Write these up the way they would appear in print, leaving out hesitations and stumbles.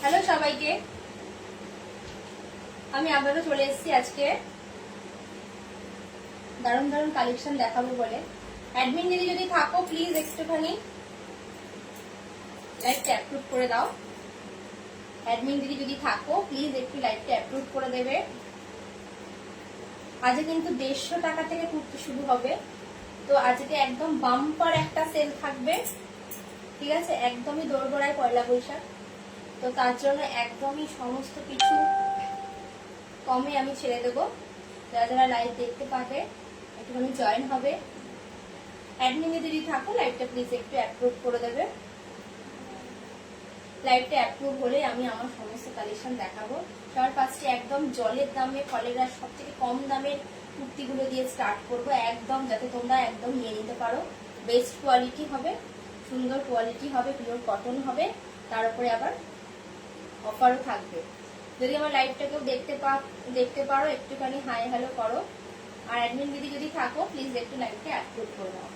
Hello সবাইকে, আমি আবারও চলে এসেছি আজকে দারুণ দারুণ কালেকশন দেখাবো বলে। অ্যাডমিন দিদি যদি থাকো প্লিজ একটুখানি লাইভটা অ্যাপ্রুভ করে দাও। অ্যাডমিন দিদি যদি থাকো প্লিজ একটু লাইভটা অ্যাপ্রুভ করে দেবে। আজকে কিন্তু 150 টাকা থেকে কুর্তি শুরু হবে, তো আজকে একদম বাম্পার একটা সেল থাকবে, ঠিক আছে? একদমই দোরগোড়ায় পয়লা বৈশাখ, তো তার জন্য একদমই সমস্ত কিছু কমে আমি ছেড়ে দেবো। যারা যারা লাইভ দেখতে পাবে একটুখানি জয়েন হবে। অ্যাডমিনে যদি থাকো লাইভটা প্লিজ একটু অ্যাপ্রুভ করে দেবে। লাইভটা অ্যাপ্রুভ হলে আমি আমার সমস্ত কালেকশন দেখাবো। সবার ফার্স্টে একদম জলের দামে ফলের সব থেকে কম দামের কুর্তিগুলো দিয়ে স্টার্ট করবো, একদম যাতে তোমরা একদম নিয়ে নিতে পারো। বেস্ট কোয়ালিটি হবে, সুন্দর কোয়ালিটি হবে, পিওর কটন হবে, তার উপরে আবার অফারও থাকবে। যদি আমার লাইভটাকেও দেখতে পারো একটুখানি হাই হ্যালো করো। আর অ্যাডমিন দিদি যদি থাকো প্লিজ একটু লাইভটা অ্যাপ্রুভ করে দাও।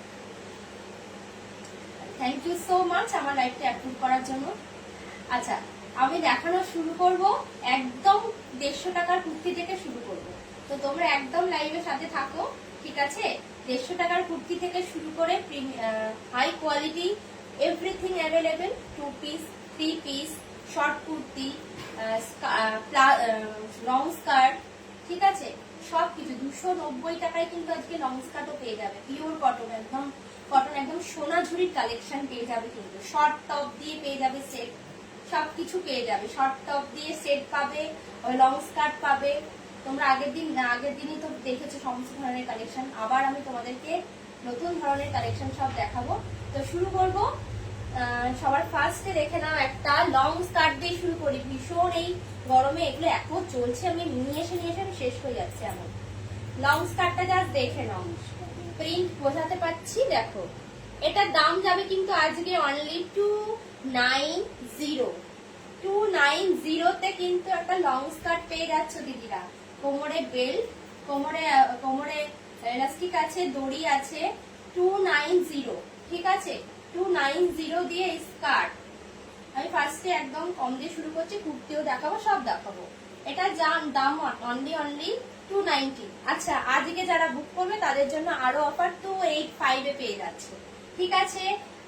থ্যাংক ইউ সো মাচ আমার লাইভটা অ্যাপ্রুভ করার জন্য। আচ্ছা, আমি দেখানো শুরু করব একদম 150 টাকার কুর্তি থেকে শুরু করব, তো তোমরা একদম লাইভের সাথে থাকো, ঠিক আছে? 150 টাকার কুর্তি থেকে শুরু করে high quality everything available, 2 piece 3 piece short kurti, long skirt, ঠিক আছে? সবকিছু 290 টাকায় কিন্তু আজকে লং স্কার্টও পেয়ে যাবে, পিওর কটন, একদম কটন, একদম সোনাঝুরির কালেকশন পেয়ে যাবে। কিন্তু শর্ট টপ দিয়ে পেয়ে যাবে সেট, সবকিছু পেয়ে যাবে। শর্ট টপ দিয়ে সেট পাবে, লং স্কার্ট পাবে। তোমরা আগের দিনই তো দেখেছো সমস্ত ধরনের কালেকশন, আবার আমি তোমাদেরকে নতুন ধরনের কালেকশন সব দেখাবো। তো শুরু করবো সবার ফার্স্টে দেখে নাও, একটা লং স্কার্ট দিয়ে শুরু করি। ভীষণ এই গরমে এগুলো এত চলছে, আমি নিয়ে এসে আমি শেষ হয়ে যাচ্ছে এমন। লং স্কার্টটা জাস্ট দেখে নাও, প্রিন্ট বোঝাতে পারছি, দেখো। এটার দাম যাবে কিন্তু আজকে অনলি 290 তে কিন্তু একটা লং স্কার্ট পেয়ে যাচ্ছ দিদিরা। কোমরে বেল্ট, কোমরে এলাস্টিক আছে, দড়ি আছে, 290, ঠিক আছে? 290 দিয়ে স্কার্ট। আমি ফার্স্টে একদম কম দিয়ে শুরু করছি, কুর্তিও দেখাবো, সব দেখাবো। এটা দাম অনলি 290। আচ্ছা, আজকে যারা বুক করবে তাদের জন্য আরো অফার 285 এ পেয়ে যাচ্ছে, ঠিক আছে?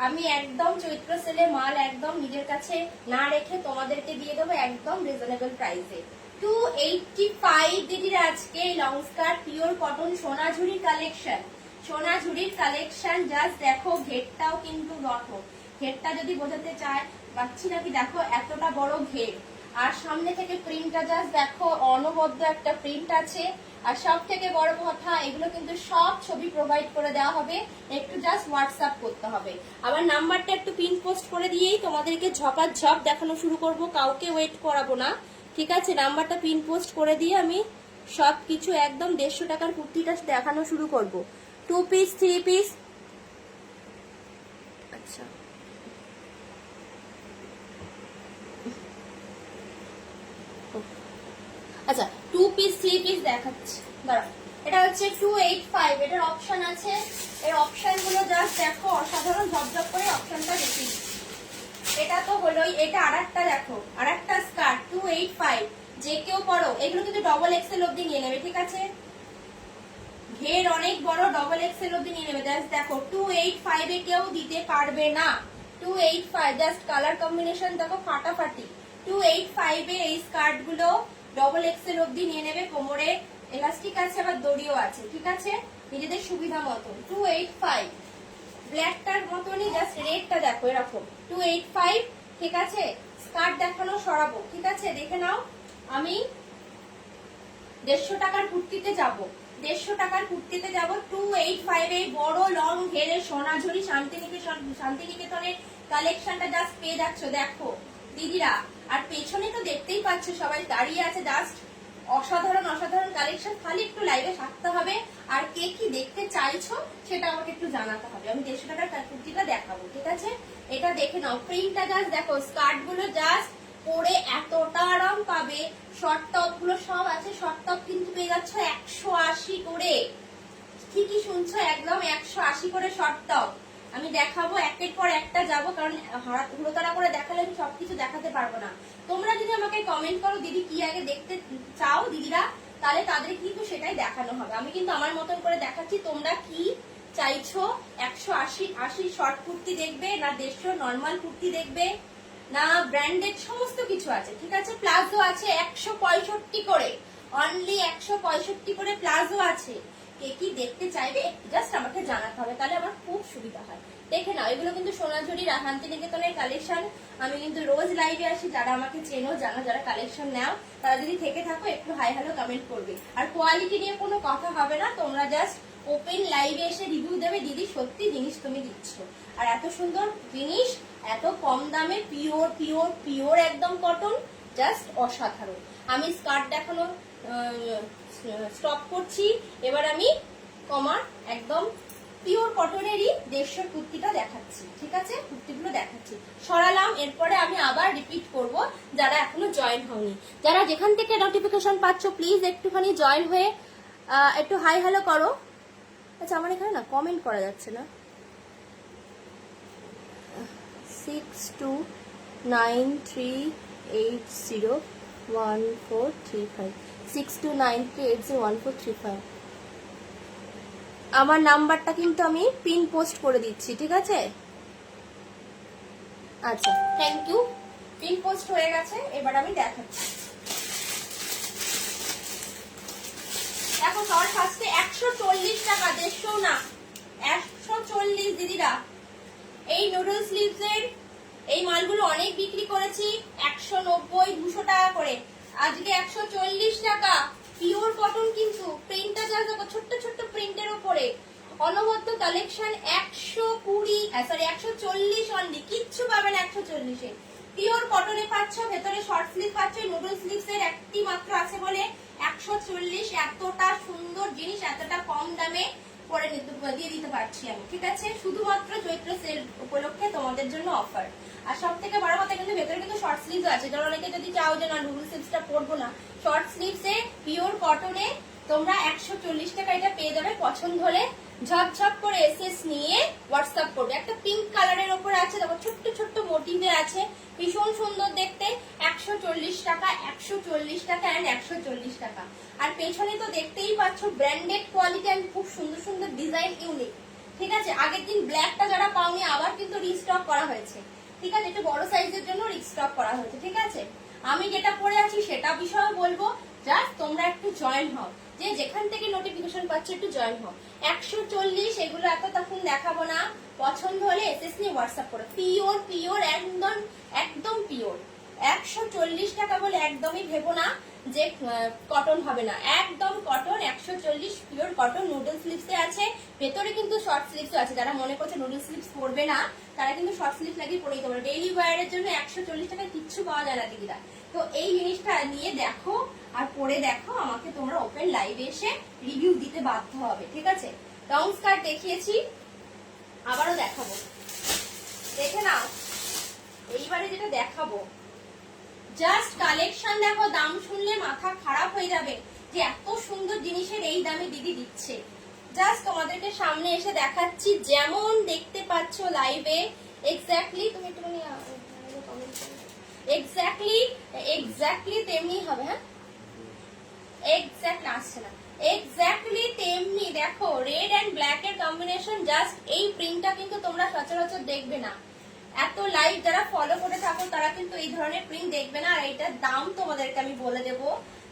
আমি একদম চৈত্র সেলে মাল একদম নিজের কাছে না রেখে তোমাদেরকে দিয়ে দেবো একদম রিজনেবল প্রাইসে। 285 দিদির আজকে লং স্কার্ট পিওর কটন সোনাঝুরির কালেকশন। সোনাঝুরির কালেকশন জাস্ট দেখো, ঘেরটাও কিন্তু দেখো, ঘেরটা যদি বোঝাতে চায় পাচ্ছি নাকি, দেখো এতটা বড় ঘের, আর সামনে থেকে প্রিন্টটা জাস্ট দেখো, অনবদ্য একটা প্রিন্ট আছে। আর সব থেকে বড় কথা, এগুলো কিন্তু সব ছবি প্রোভাইড করে দেওয়া হবে, একটু জাস্ট হোয়াটসঅ্যাপ করতে হবে। আবার নাম্বারটা একটু পিন পোস্ট করে দিয়েই তোমাদেরকে ঝপাঝপ দেখানো শুরু করব, কাউকে ওয়েট করাবো না, ঠিক আছে? নাম্বারটা পিন পোস্ট করে দিয়ে আমি সবকিছু একদম 150 টাকার কুর্তিটা দেখানো শুরু করব। 2 পিস 3 পিস, আচ্ছা আচ্ছা 2 পিস 3 পিস দেখাচ্ছি, দাঁড়াও। এটা হচ্ছে 285, এটার অপশন আছে, এর অপশন গুলো জাস্ট দেখো, অসাধারণ ঝপঝপ করে অপশনটা দেখি। এটা তো হলোই, এটা আরেকটা দেখো, আরেকটা স্কার্ট 285, যে কেউ পড়ো, এগুলো কিন্তু ডবল এক্সেল অবধি নিয়ে নেবে, ঠিক আছে? ঘের অনেক বড়, ডবল এক্সেল অবধি নিয়ে নেবে। জাস্ট দেখো 285 এ কেউ দিতে পারবে না। 285 জাস্ট কালার কম্বিনেশন দেখো ফাটাফাটি। 285 এ এই স্কার্ট গুলো ডবল এক্সেল অবধি নিয়ে নেবে, কোমরে এলাস্টিক আছে, আবার দড়িও আছে, ঠিক আছে? নিজেদের সুবিধা মতন 285। ব্ল্যাকটার মতনই জাস্ট রেডটা দেখো এরকম 285, ঠিক আছে? স্কার্ট দেখানো সরাবো, ঠিক আছে? দেখে নাও, আমি 150 টাকার কুর্তিতে যাব, 150 টাকার কুর্তিতে যাব 285 এ বড় লং ঘেরের সোনাঝুরি শান্তিনিকেতনের কালেকশনটা জাস্ট পেয়ে যাচ্ছ, দেখো দিদিরা। আর পেছনে তো দেখতেই পাচ্ছ সবাই দাঁড়িয়ে আছে, জাস্ট অসাধারণ অসাধারণ কালেকশন। খালি একটু লাইভে থাকতে হবে, আর কে কি দেখতে চাইছো সেটা আমাকে একটু জানাতে হবে। আমি 150 টাকার কুর্তিটা দেখাবো, ঠিক আছে? এটা দেখে নাও, প্রিন্টটা জাস্ট দেখো, স্কার্ট গুলো জাস্ট পরে এতটা আরাম পাবে। শর্ট টপ গুলো সব আছে, শর্ট টপ কিন্তু পেয়ে যাচ্ছ 180 করে, ঠিকই শুনছো, একদম 180 করে শর্ট টপ। আমি দেখাবো একের পর একটা যাবো, কারণ হুড়োতাড়া করে দেখালে আমি সবকিছু দেখাতে পারবো না। তোমরা যদি আমাকে কমেন্ট করো দিদি কি আগে দেখতে চাও দিদিরা, তাহলে তাদের কিন্তু সেটাই দেখানো হবে। আমি কিন্তু আমার মতন করে দেখাচ্ছি, তোমরা কি চাইছো? 180 শর্ট কুর্তি দেখবে, না 150 নর্মাল কুর্তি দেখবে, না ব্র্যান্ডেড, সমস্ত কিছু আছে। ঠিক আছে, প্লাজো আছে 165 করে, অনলি 165 করে প্লাজো আছে। কে কি দেখতে চাইবে জাস্ট আমাকে জানাতে হবে, তাহলে আমার খুব সুবিধা হয়। দেখে নাও, এগুলো কিন্তু সোনাঝুরি শান্তিনিকেতনের কালেকশন। আমি কিন্তু রোজ লাইভে আসি, যারা আমাকে চেনো জানো, যারা কালেকশন নাও তারা যদি থেকে থাকো একটু হাই হ্যালো কমেন্ট করবে। আর কোয়ালিটি নিয়ে কোনো কথা হবে না, তোমরা জাস্ট ওপেন লাইভে এসে রিভিউ দেবে দিদি সত্যি জিনিস তুমি দিচ্ছ। আর এত সুন্দর জিনিস এত কম দামে, পিওর পিওর পিওর একদম কটন, জাস্ট অসাধারণ। আমি স্কার্ট দেখানো স্টপ করছি, এবার আমি কমার একদম পিওর কটনেরই 150 কুর্তিটা দেখাচ্ছি। ঠিক আছে, কুর্তিগুলো দেখাচ্ছি, সরালাম। এরপরে আমি আবার রিপিট করব, যারা এখনো জয়েন হয়নি, যারা যেখান থেকে নোটিফিকেশন পাচ্ছ প্লিজ একটুখানি জয়েন হয়ে একটু হাই হ্যালো করো। আচ্ছা, আমার এখানে না কমেন্ট করা যাচ্ছে না। 6293801435 6293801435 আমার নাম্বারটা কিন্তু আমি পিন পোস্ট করে দিচ্ছি। ঠিক আছে, আচ্ছা থ্যাংক ইউ, পিন পোস্ট হয়ে গেছে। এবার আমি দেখাচ্ছি, দেখো সবার ফার্স্টে 140 টাকা, 150 না 140 দিদিরা। এই নুডল স্লিভস এর এই মালগুলো অনেক বিক্রি করেছি 190 200 টাকা করে, আজকে 140 টাকা। পিওর কটন, কিন্তু প্রিন্টটা যা দেখো ছোট্ট ছোট্ট প্রিন্টের উপরে, অনবদ্য কালেকশন। 140 অনলি, কিচ্ছু পাবে না 140 এ। পিওর কটনে পাচ্ছ, ভেতরে শর্ট স্লিভ পাচ্ছ। নুডল স্লিভস এর একটি মাত্র আছে বলে 140। এতটা সুন্দর জিনিস এতটা কম দামে পরে দিয়ে দিতে পারছি আমি। ঠিক আছে, শুধুমাত্র চৈত্র সেল উপলক্ষে তোমাদের জন্য অফার। আর সব থেকে বড় কথা, কিন্তু ভেতরে কিন্তু শর্ট স্লিভস আছে, যারা অনেকে যদি চাও যে না নুডল স্লিভসটা পরবো না, শর্ট স্লিভস এ পিওর কটনে তোমরা 140 টাকা এটা পেয়ে যাবে। পছন্দ হলে ঝপঝপ করে এসএস নিয়ে হোয়াটসঅ্যাপ করবে। একটা পিঙ্ক কালারের উপর আছে, দেখো ছোট্ট ছোট্ট মোটিভে আছে, ভীষণ সুন্দর দেখতে। 140 টাকা, 140 টাকা এন্ড 140 টাকা। আর পেছনে তো দেখতেই পাচ্ছ ব্র্যান্ডেড কোয়ালিটি এন্ড খুব সুন্দর সুন্দর ডিজাইন, ইউনিক। ঠিক আছে, আগের দিন ব্ল্যাকটা যারা পাওনি আবার কিন্তু রিস্টক করা হয়েছে। ঠিক আছে, একটু বড় সাইজের জন্য রিস্টক করা হয়েছে। ঠিক আছে, আমি যেটা পরে আছি সেটা বিষয়ে বলবো, জাস্ট তোমরা একটু জয়েন হও, যে যেখান থেকে নোটিফিকেশন পাচ্ছ একটু জয়েন হও। 140 এগুলো এত তখন দেখাবো না, পছন্দ হলে এসএস নিয়ে হোয়াটসঅ্যাপ করো। পিওর পিওর একদম একদম পিওর। 140 টাকা বলে একদমই ভেবো না যে কটন হবে না, একদম cotton. 140 pure cotton, noodle sleeves এ আছে, ভেতরে কিন্তু শর্ট স্লিভস আছে। যারা মনে করছে নুডল স্লিভস পরবে না, তারা কিন্তু শর্ট স্লিভস লাগিয়ে পরে দিতে পারে। ডেইলি ওয়্যারের জন্য 140 টাকায় কিচ্ছু পাওয়া যায় না দিদিরা। তো এই জিনিসটা নিয়ে দেখো আর পরে দেখো, আমাকে তোমরা ওপেন লাইভে এসে রিভিউ দিতে বাধ্য হবে। ঠিক আছে, লং স্কার্ট দেখিয়েছি, আবারও দেখাবো, দেখে নাও। এইবারে যেটা দেখাবো, জাস্ট কালেকশন দেখো, দাম শুনলে মাথা খারাপ হয়ে যাবে যে এত সুন্দর জিনিসের এই দামে দিদি দিচ্ছে। জাস্ট তোমাদেরকে সামনে এসে দেখাচ্ছি, যেমন দেখতে পাচ্ছ লাইভে এক্স্যাক্টলি, তুমি একটু এক্স্যাক্টলি তেমনি হবে। হ্যাঁ, এক্স্যাক্ট আসছে না, এক্স্যাক্টলি তেমনি। দেখো রেড এন্ড ব্ল্যাক এর কম্বিনেশন, জাস্ট এই প্রিন্টটা কিন্তু তোমরা সচরাচর দেখবে না। এত লাইভ যারা ফলো করে থাকো তারা কিন্তু এই ধরনের প্রিন্ট দেখবে না। আর এইটার দাম তোমাদেরকে আমি বলে দেবো,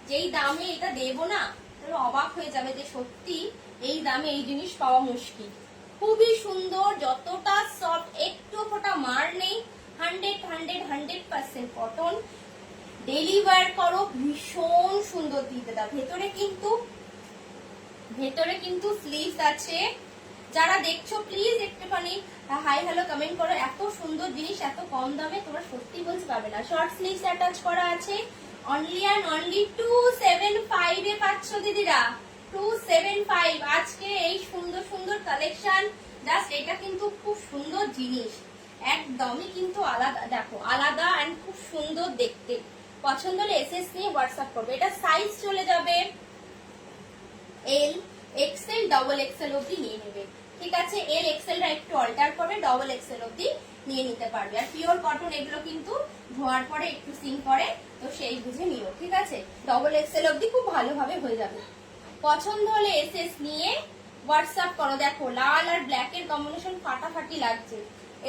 যেই দামে এটা দেবো না তাহলে অবাক হয়ে যাবে যে সত্যি এই দামে এই জিনিস পাওয়া মুশকিল। খুবই সুন্দর, যতটা সফট, একটু ফোটা মার নেই, 100% কটন। ডেইলি ওয়্যার করো, ভীষণ সুন্দর দিতে দাও। ভেতরে কিন্তু স্লিভস আছে। যারা দেখছো প্লিজ একটুখানি হাই হ্যালো কমেন্ট করো। এত সুন্দর জিনিস এত কম দামে তোমরা সত্যি বলতে পারবে না। শর্ট স্লিভস অ্যাটাচ করা আছে, অনলি অ্যান্ড অনলি 275 এ পাচ্ছ দিদিরা, 275। আজকে এই সুন্দর সুন্দর কালেকশন, জাস্ট এটা কিন্তু খুব সুন্দর জিনিস, একদমই কিন্তু আলাদা। দেখো আলাদা এন্ড খুব সুন্দর দেখতে। পছন্দ হলে এসএস নিয়ে হোয়াটসঅ্যাপ করবে। এটা সাইজ চলে যাবে এল, এক্সেল, ডবল এক্সেল অব্দি নিয়ে নেবে। ঠিক আছে, এল এক্সেলটা একটু অল্টার করবে, ডবল এক্সেল অব্দি নিয়ে নিতে পারবে। আর পিওর কটন এগুলো কিন্তু ধোয়ার পরে একটু সিং করে, তো সেই বুঝে নিও। ঠিক আছে, ডবল এক্সেল অব্দি খুব ভালোভাবে হয়ে যাবে। পছন্দ হলে এসএস নিয়ে হোয়াটসঅ্যাপ করো। দেখো লাল আর ব্ল্যাক এর কম্বিনেশন ফাটাফাটি লাগছে।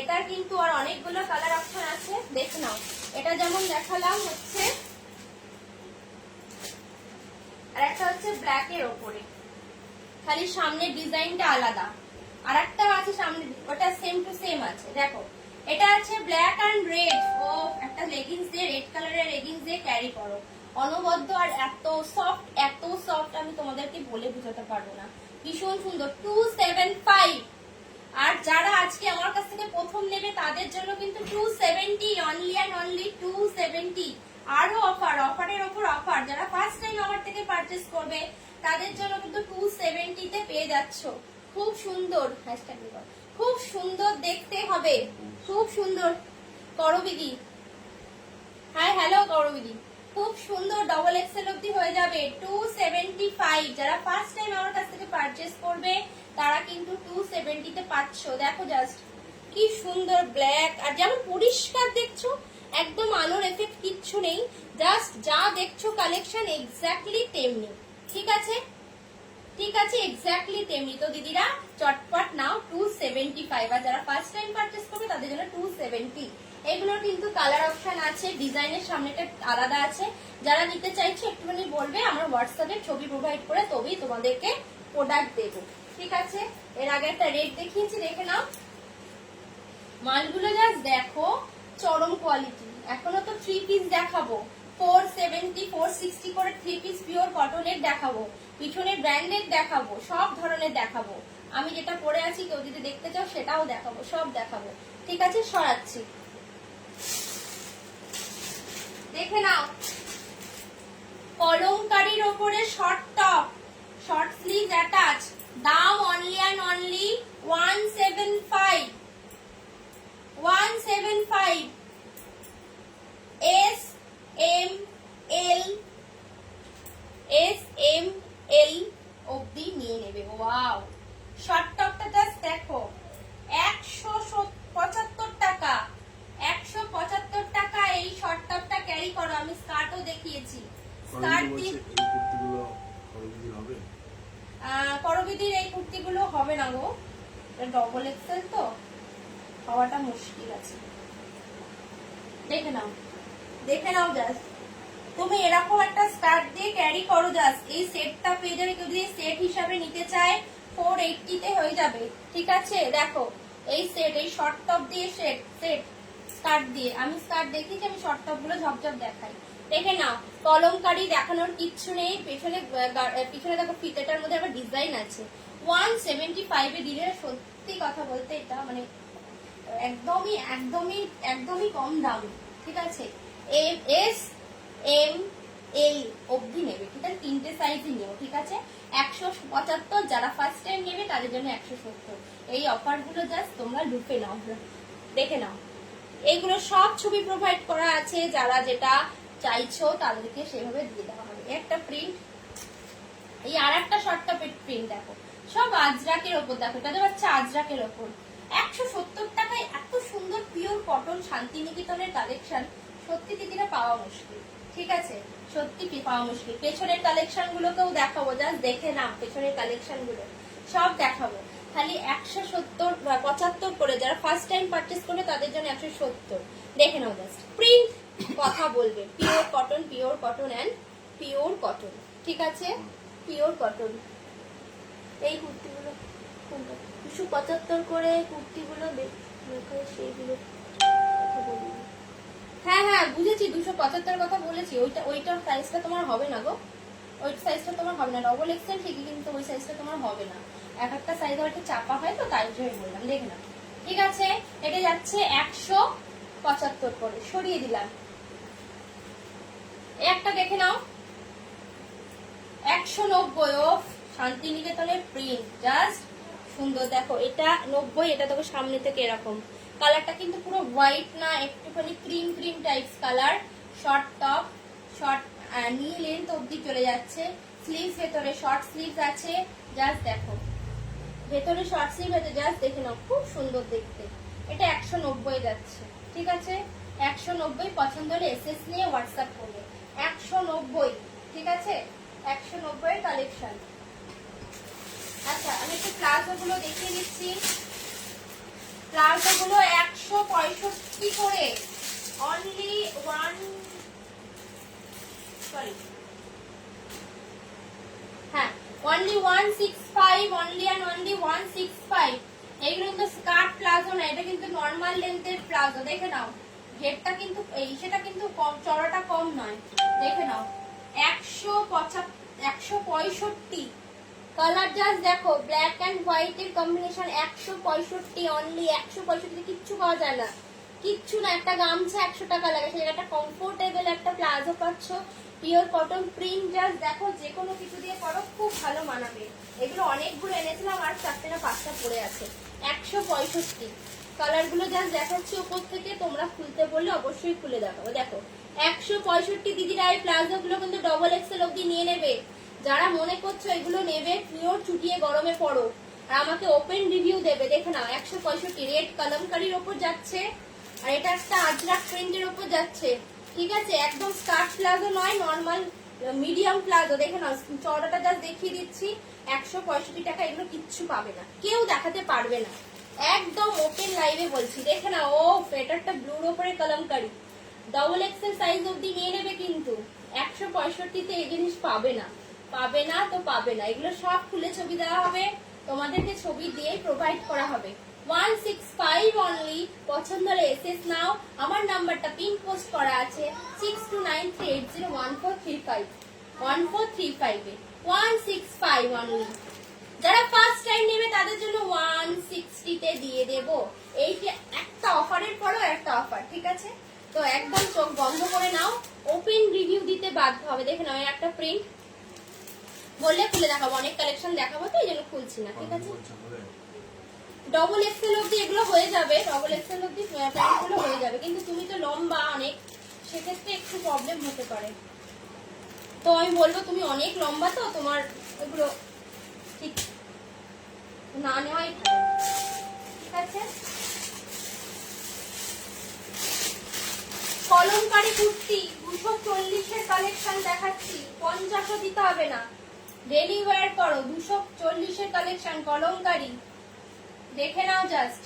এটার কিন্তু আর অনেকগুলো কালার অপশন আছে, দেখে নাও। এটা যেমন দেখালাম হচ্ছে, আর একটা হচ্ছে ব্ল্যাক এর ওপরে, খালি সামনের ডিজাইনটা আলাদা। আর একটা আছে সামনে, ওটা সেম টু সেম আছে। দেখো এটা আছে ব্ল্যাক এন্ড রেড। ও একটা লেগিংস দিয়ে, রেড কালারের লেগিংস দিয়ে ক্যারি করো, অনবদ্য। আর এত সফট, এত সফট, আমি তোমাদেরকে বলে বোঝাতে পারবো না, ভীষণ সুন্দর। 275। আর যারা আজকে আমার কাছ থেকে প্রথম নেবে তাদের জন্য কিন্তু 270, অনলি অ্যান্ড অনলি 270। আরো অফার, অফারের ওপর অফার। যারা ফার্স্ট টাইম আমার থেকে পারচেস করবে তাদের জন্য কিন্তু 270 তে পেয়ে যাচ্ছ। খুব সুন্দর, খুব সুন্দর দেখতে হবে, খুব সুন্দর। করবিদি, হাই হ্যালো করবিদি, খুব সুন্দর। ডবল এক্সেল অব্দি হয়ে যাবে 275। যারা ফার্স্ট টাইম আমার কাছ থেকে পারচেস করবে তারা কিন্তু 270 তে পাচ্ছ। দেখো জাস্ট কি সুন্দর ব্ল্যাক, আর যেমন পরিষ্কার দেখছো, একদম আলোর এফেক্ট কিচ্ছু নেই, জাস্ট যা দেখছো কালেকশন এক্স্যাক্টলি তেমনি। ঠিক আছে, ঠিক আছে, এক্স্যাক্টলি তেমনি। তো দিদিরা চটপট নাও 275। আর যারা ফার্স্ট টাইম পারচেস করবে তাদের জন্য 270। এগুলোর কিন্তু কালার অপশন আছে, ডিজাইনের সামনেটা আলাদা আছে। যারা নিতে চাইছে একটুখানি বলবে, আমার হোয়াটসঅ্যাপে ছবি প্রোভাইড করে তবেই তোমাদেরকে প্রোডাক্ট দেবো। ঠিক আছে, এর আগে একটা রেট দেখিয়েছি, দেখে নাও। মালগুলো জাস্ট দেখো, চরম কোয়ালিটি। এখনো তো 3 পিস দেখাবো, 470 460 করে 3 পিস পিওর কটনের দেখাবো, পিছনের ব্র্যান্ডেড দেখাবো, সব ধরনের দেখাবো। আমি যেটা পরে আছি কেউ যদি দেখতে চাও সেটাও দেখাবো, সব দেখাবো। ঠিক আছে, সরাচ্ছি, দেখে নাও। কলমকারীর ওপরে short top, short sleeve attach, দাম only and only 175। 175। S M L, S M L অব্দি নিয়ে নেবে। ওয়াও, শর্ট টপটা জাস্ট দেখো, 175 টাকা। 175 টাকা এই শর্ট টপটা ক্যারি করো। আমি স্কার্টও দেখিয়েছি, স্কার্ট দিয়ে। করবিদির এই কুর্তিগুলো হবে না গো, ডবল এক্সেল তো হওয়াটা মুশকিল আছে। দেখে নাও, দেখে নাও জাস্ট। তুমি এরকম একটা স্কার্ট দিয়ে ক্যারি করো, জাস্ট এই সেটটা পেয়ে যাবে। কেউ যদি সেট হিসাবে নিতে চায় 480 তে হয়ে যাবে। ঠিক আছে, দেখো এই সেট, এই শর্ট টপ দিয়ে সেট, সেট স্কার্ট দিয়ে। আমি স্কার্ট দেখিয়েছি, আমি শর্ট টপ গুলো ঝপঝপ দেখাই। দেখে নাও, কলমকারী দেখানোর কিচ্ছু নেই। পেছনে পিছনে দেখো ফিতেটার মধ্যে আবার ডিজাইন আছে। 175 এ দিলে সত্যি কথা বলতে এটা মানে একদমই একদমই একদমই কম দাম। ঠিক আছে, এস এম এল অব্দি নেবে। ঠিক আছে, 3টে সাইজই নেব। ঠিক আছে, 175। যারা ফার্স্ট টাইম নেবে তাদের জন্য 170। এই অফার গুলো জাস্ট তোমরা লুপে নাও, দেখে নাও। এইগুলো সব ছবি প্রোভাইড করা আছে, যারা যেটা চাইছো তাদেরকে সেভাবে দিয়ে দেওয়া হবে। একটা প্রিন্ট, এই আর একটা শর্ট টপের প্রিন্ট দেখো, সব আজরাকের ওপর। দেখো এটা হচ্ছে আজরাকের ওপর। 170 টাকায় এত সুন্দর পিওর কটন শান্তিনিকেতনের কালেকশন সত্যি দিদিরা পাওয়া মুশকিল। ঠিক আছে, সত্যি পাওয়া মুশকিল। পেছনের কালেকশন গুলোকেও দেখাবো, জাস্ট দেখে নাও। পেছনের কালেকশন গুলো সব দেখাবো, খালি 175 করে। যারা ফার্স্ট টাইম পারচেস করবে তাদের জন্য 170। দেখে নাও জাস্ট, প্রিন্ট কথা বলবে। Pure cotton, pure cotton and pure cotton. ঠিক আছে, পিওর কটন। এই কুর্তিগুলো 275 করে কুর্তিগুলো দেখো, সেইগুলো কথা বলি। হ্যাঁ হ্যাঁ বুঝেছি, 275 কথা বলেছি। ওইটার সাইজটা তোমার হবে না গো, ওই সাইজটা তোমার হবে না। ডবল এক্সেল ঠিকই, কিন্তু ওই সাইজটা তোমার হবে না। এক একটা সাইজ হয়তো চাপা হয়, তো তাই জন্য বললাম। দেখে না, ঠিক আছে। এটা যাচ্ছে 175 করে, সরিয়ে দিলাম। একটা দেখে নাও, 190। ও শান্তিনিকেতনের প্রিন্ট জাস্ট সুন্দর। দেখো এটা 90, এটা দেখো সামনে থেকে এরকম। কালারটা কিন্তু পুরো হোয়াইট না, একটুখানি cream cream types colour. Short top, short নি লেন্থ অব্দি চলে যাচ্ছে। স্লিভস ভেতরে শর্ট স্লিভস আছে, জাস্ট দেখো। ভেতরে শর্ট স্লিভ আছে, জাস্ট দেখে নাও, খুব সুন্দর দেখতে। এটা 190 যাচ্ছে, ঠিক আছে? 190, পছন্দ হলে এসএস নিয়ে হোয়াটসঅ্যাপ করবে। 190, ঠিক আছে? 190 কালেকশন। আচ্ছা, আমি একটু প্লাজো গুলো দেখিয়ে দিচ্ছি। প্লাজো গুলো 165 করে, অনলি ওয়ান, সরি, হ্যাঁ, অনলি 165, অনলি অ্যান্ড অনলি 165। এইগুলো কিন্তু স্কার্ট প্লাজো না, এটা কিন্তু নর্মাল লেন্থের প্লাজো। দেখে নাও, ঘেরটা কিন্তু এই সেটা কিন্তু কম, চড়াটা কম নয়। দেখে নাও, 165 কালার, জাস্ট দেখো, ব্ল্যাক এন্ড হোয়াইট এর কম্বিনেশন। 165, অনলি 165, কিচ্ছু পাওয়া যায় না, কিচ্ছু না। একটা গামছা 100 টাকা লাগে, সেটা একটা কমফোর্টেবল একটা প্লাজো পাচ্ছ, পিওর কটন প্রিন্ট। জাস্ট দেখো, যে কোনো কিছু দিয়ে পরো, খুব ভালো মানাবে। এগুলো অনেকগুলো এনেছিলাম, আর 4টে না 5টা পড়ে আছে। 165 কালার গুলো জাস্ট দেখাচ্ছি উপর থেকে, তোমরা খুলতে বললে অবশ্যই খুলে দেখাবো। দেখো, 165 দিদিরা। এই প্লাজো গুলো কিন্তু ডবল এক্সেল অব্দি নিয়ে নেবে। যারা মনে করছো এগুলো নেবে, পিওর চুটিয়ে গরমে পড়ো, আর আমাকে ওপেন রিভিউ দেবে। দেখে নাও, 165 রেড কলমকারির ওপর যাচ্ছে, আর এটা একটা আজরাক প্রিন্টের ওপর যাচ্ছে, ঠিক আছে? একদম স্কার্ট প্লাজো নয়, নর্মাল মিডিয়াম প্লাজো। দেখে নাও, চওড়াটা জাস্ট দেখিয়ে দিচ্ছি। 165 টাকা, এগুলো কিচ্ছু পাবে না, কেউ দেখাতে পারবে না, একদম ওপেন লাইভে বলছি। দেখে নাও, ও এটা একটা ব্লুর ওপরে কলমকারি, ডবল এক্সেল সাইজ অব্দি নিয়ে নেবে, কিন্তু 165 এই জিনিস পাবে না, পাবে না তো পাবে না। এগুলো সব খুলে ছবি দেওয়া হবে, তোমাদেরকে ছবি দিয়ে প্রোভাইড করা হবে। 165 অনলি, পছন্দ হলে এসএস নাও। আমার নাম্বারটা পিন পোস্ট করা আছে 6293801435, 1435 এ 165 অনলি। যারা ফার্স্ট টাইম নেবে তাদের জন্য 160 তে দিয়ে দেব। এই যে একটা অফারের পরও একটা অফার, ঠিক আছে? তো একদম চোখ বন্ধ করে নাও, ওপেন রিভিউ দিতে বাধ্য হবে। দেখে নাও, একটা প্রিন্ট, বললে খুলে দেখাবো, অনেক কালেকশন দেখাবো, তো এই জন্য খুলছি না, ঠিক আছে? ডবল এক্সেল অব্দি এগুলো হয়ে যাবে, ডবল এক্সেল অব্দি প্যান্টগুলো হয়ে যাবে, কিন্তু তুমি তো লম্বা অনেক, সেক্ষেত্রে একটু প্রবলেম হতে পারে। তো আমি বলবো, তুমি অনেক লম্বা, তো তোমার এগুলো ঠিক না নেওয়াই ভালো, ঠিক আছে? কলমকারি কুর্তি 240 কালেকশন দেখাচ্ছি, 50ও দিতে হবে না, ডেলি ওয়্যার করো। 240 কালেকশন কলমকারি, দেখে নাও, জাস্ট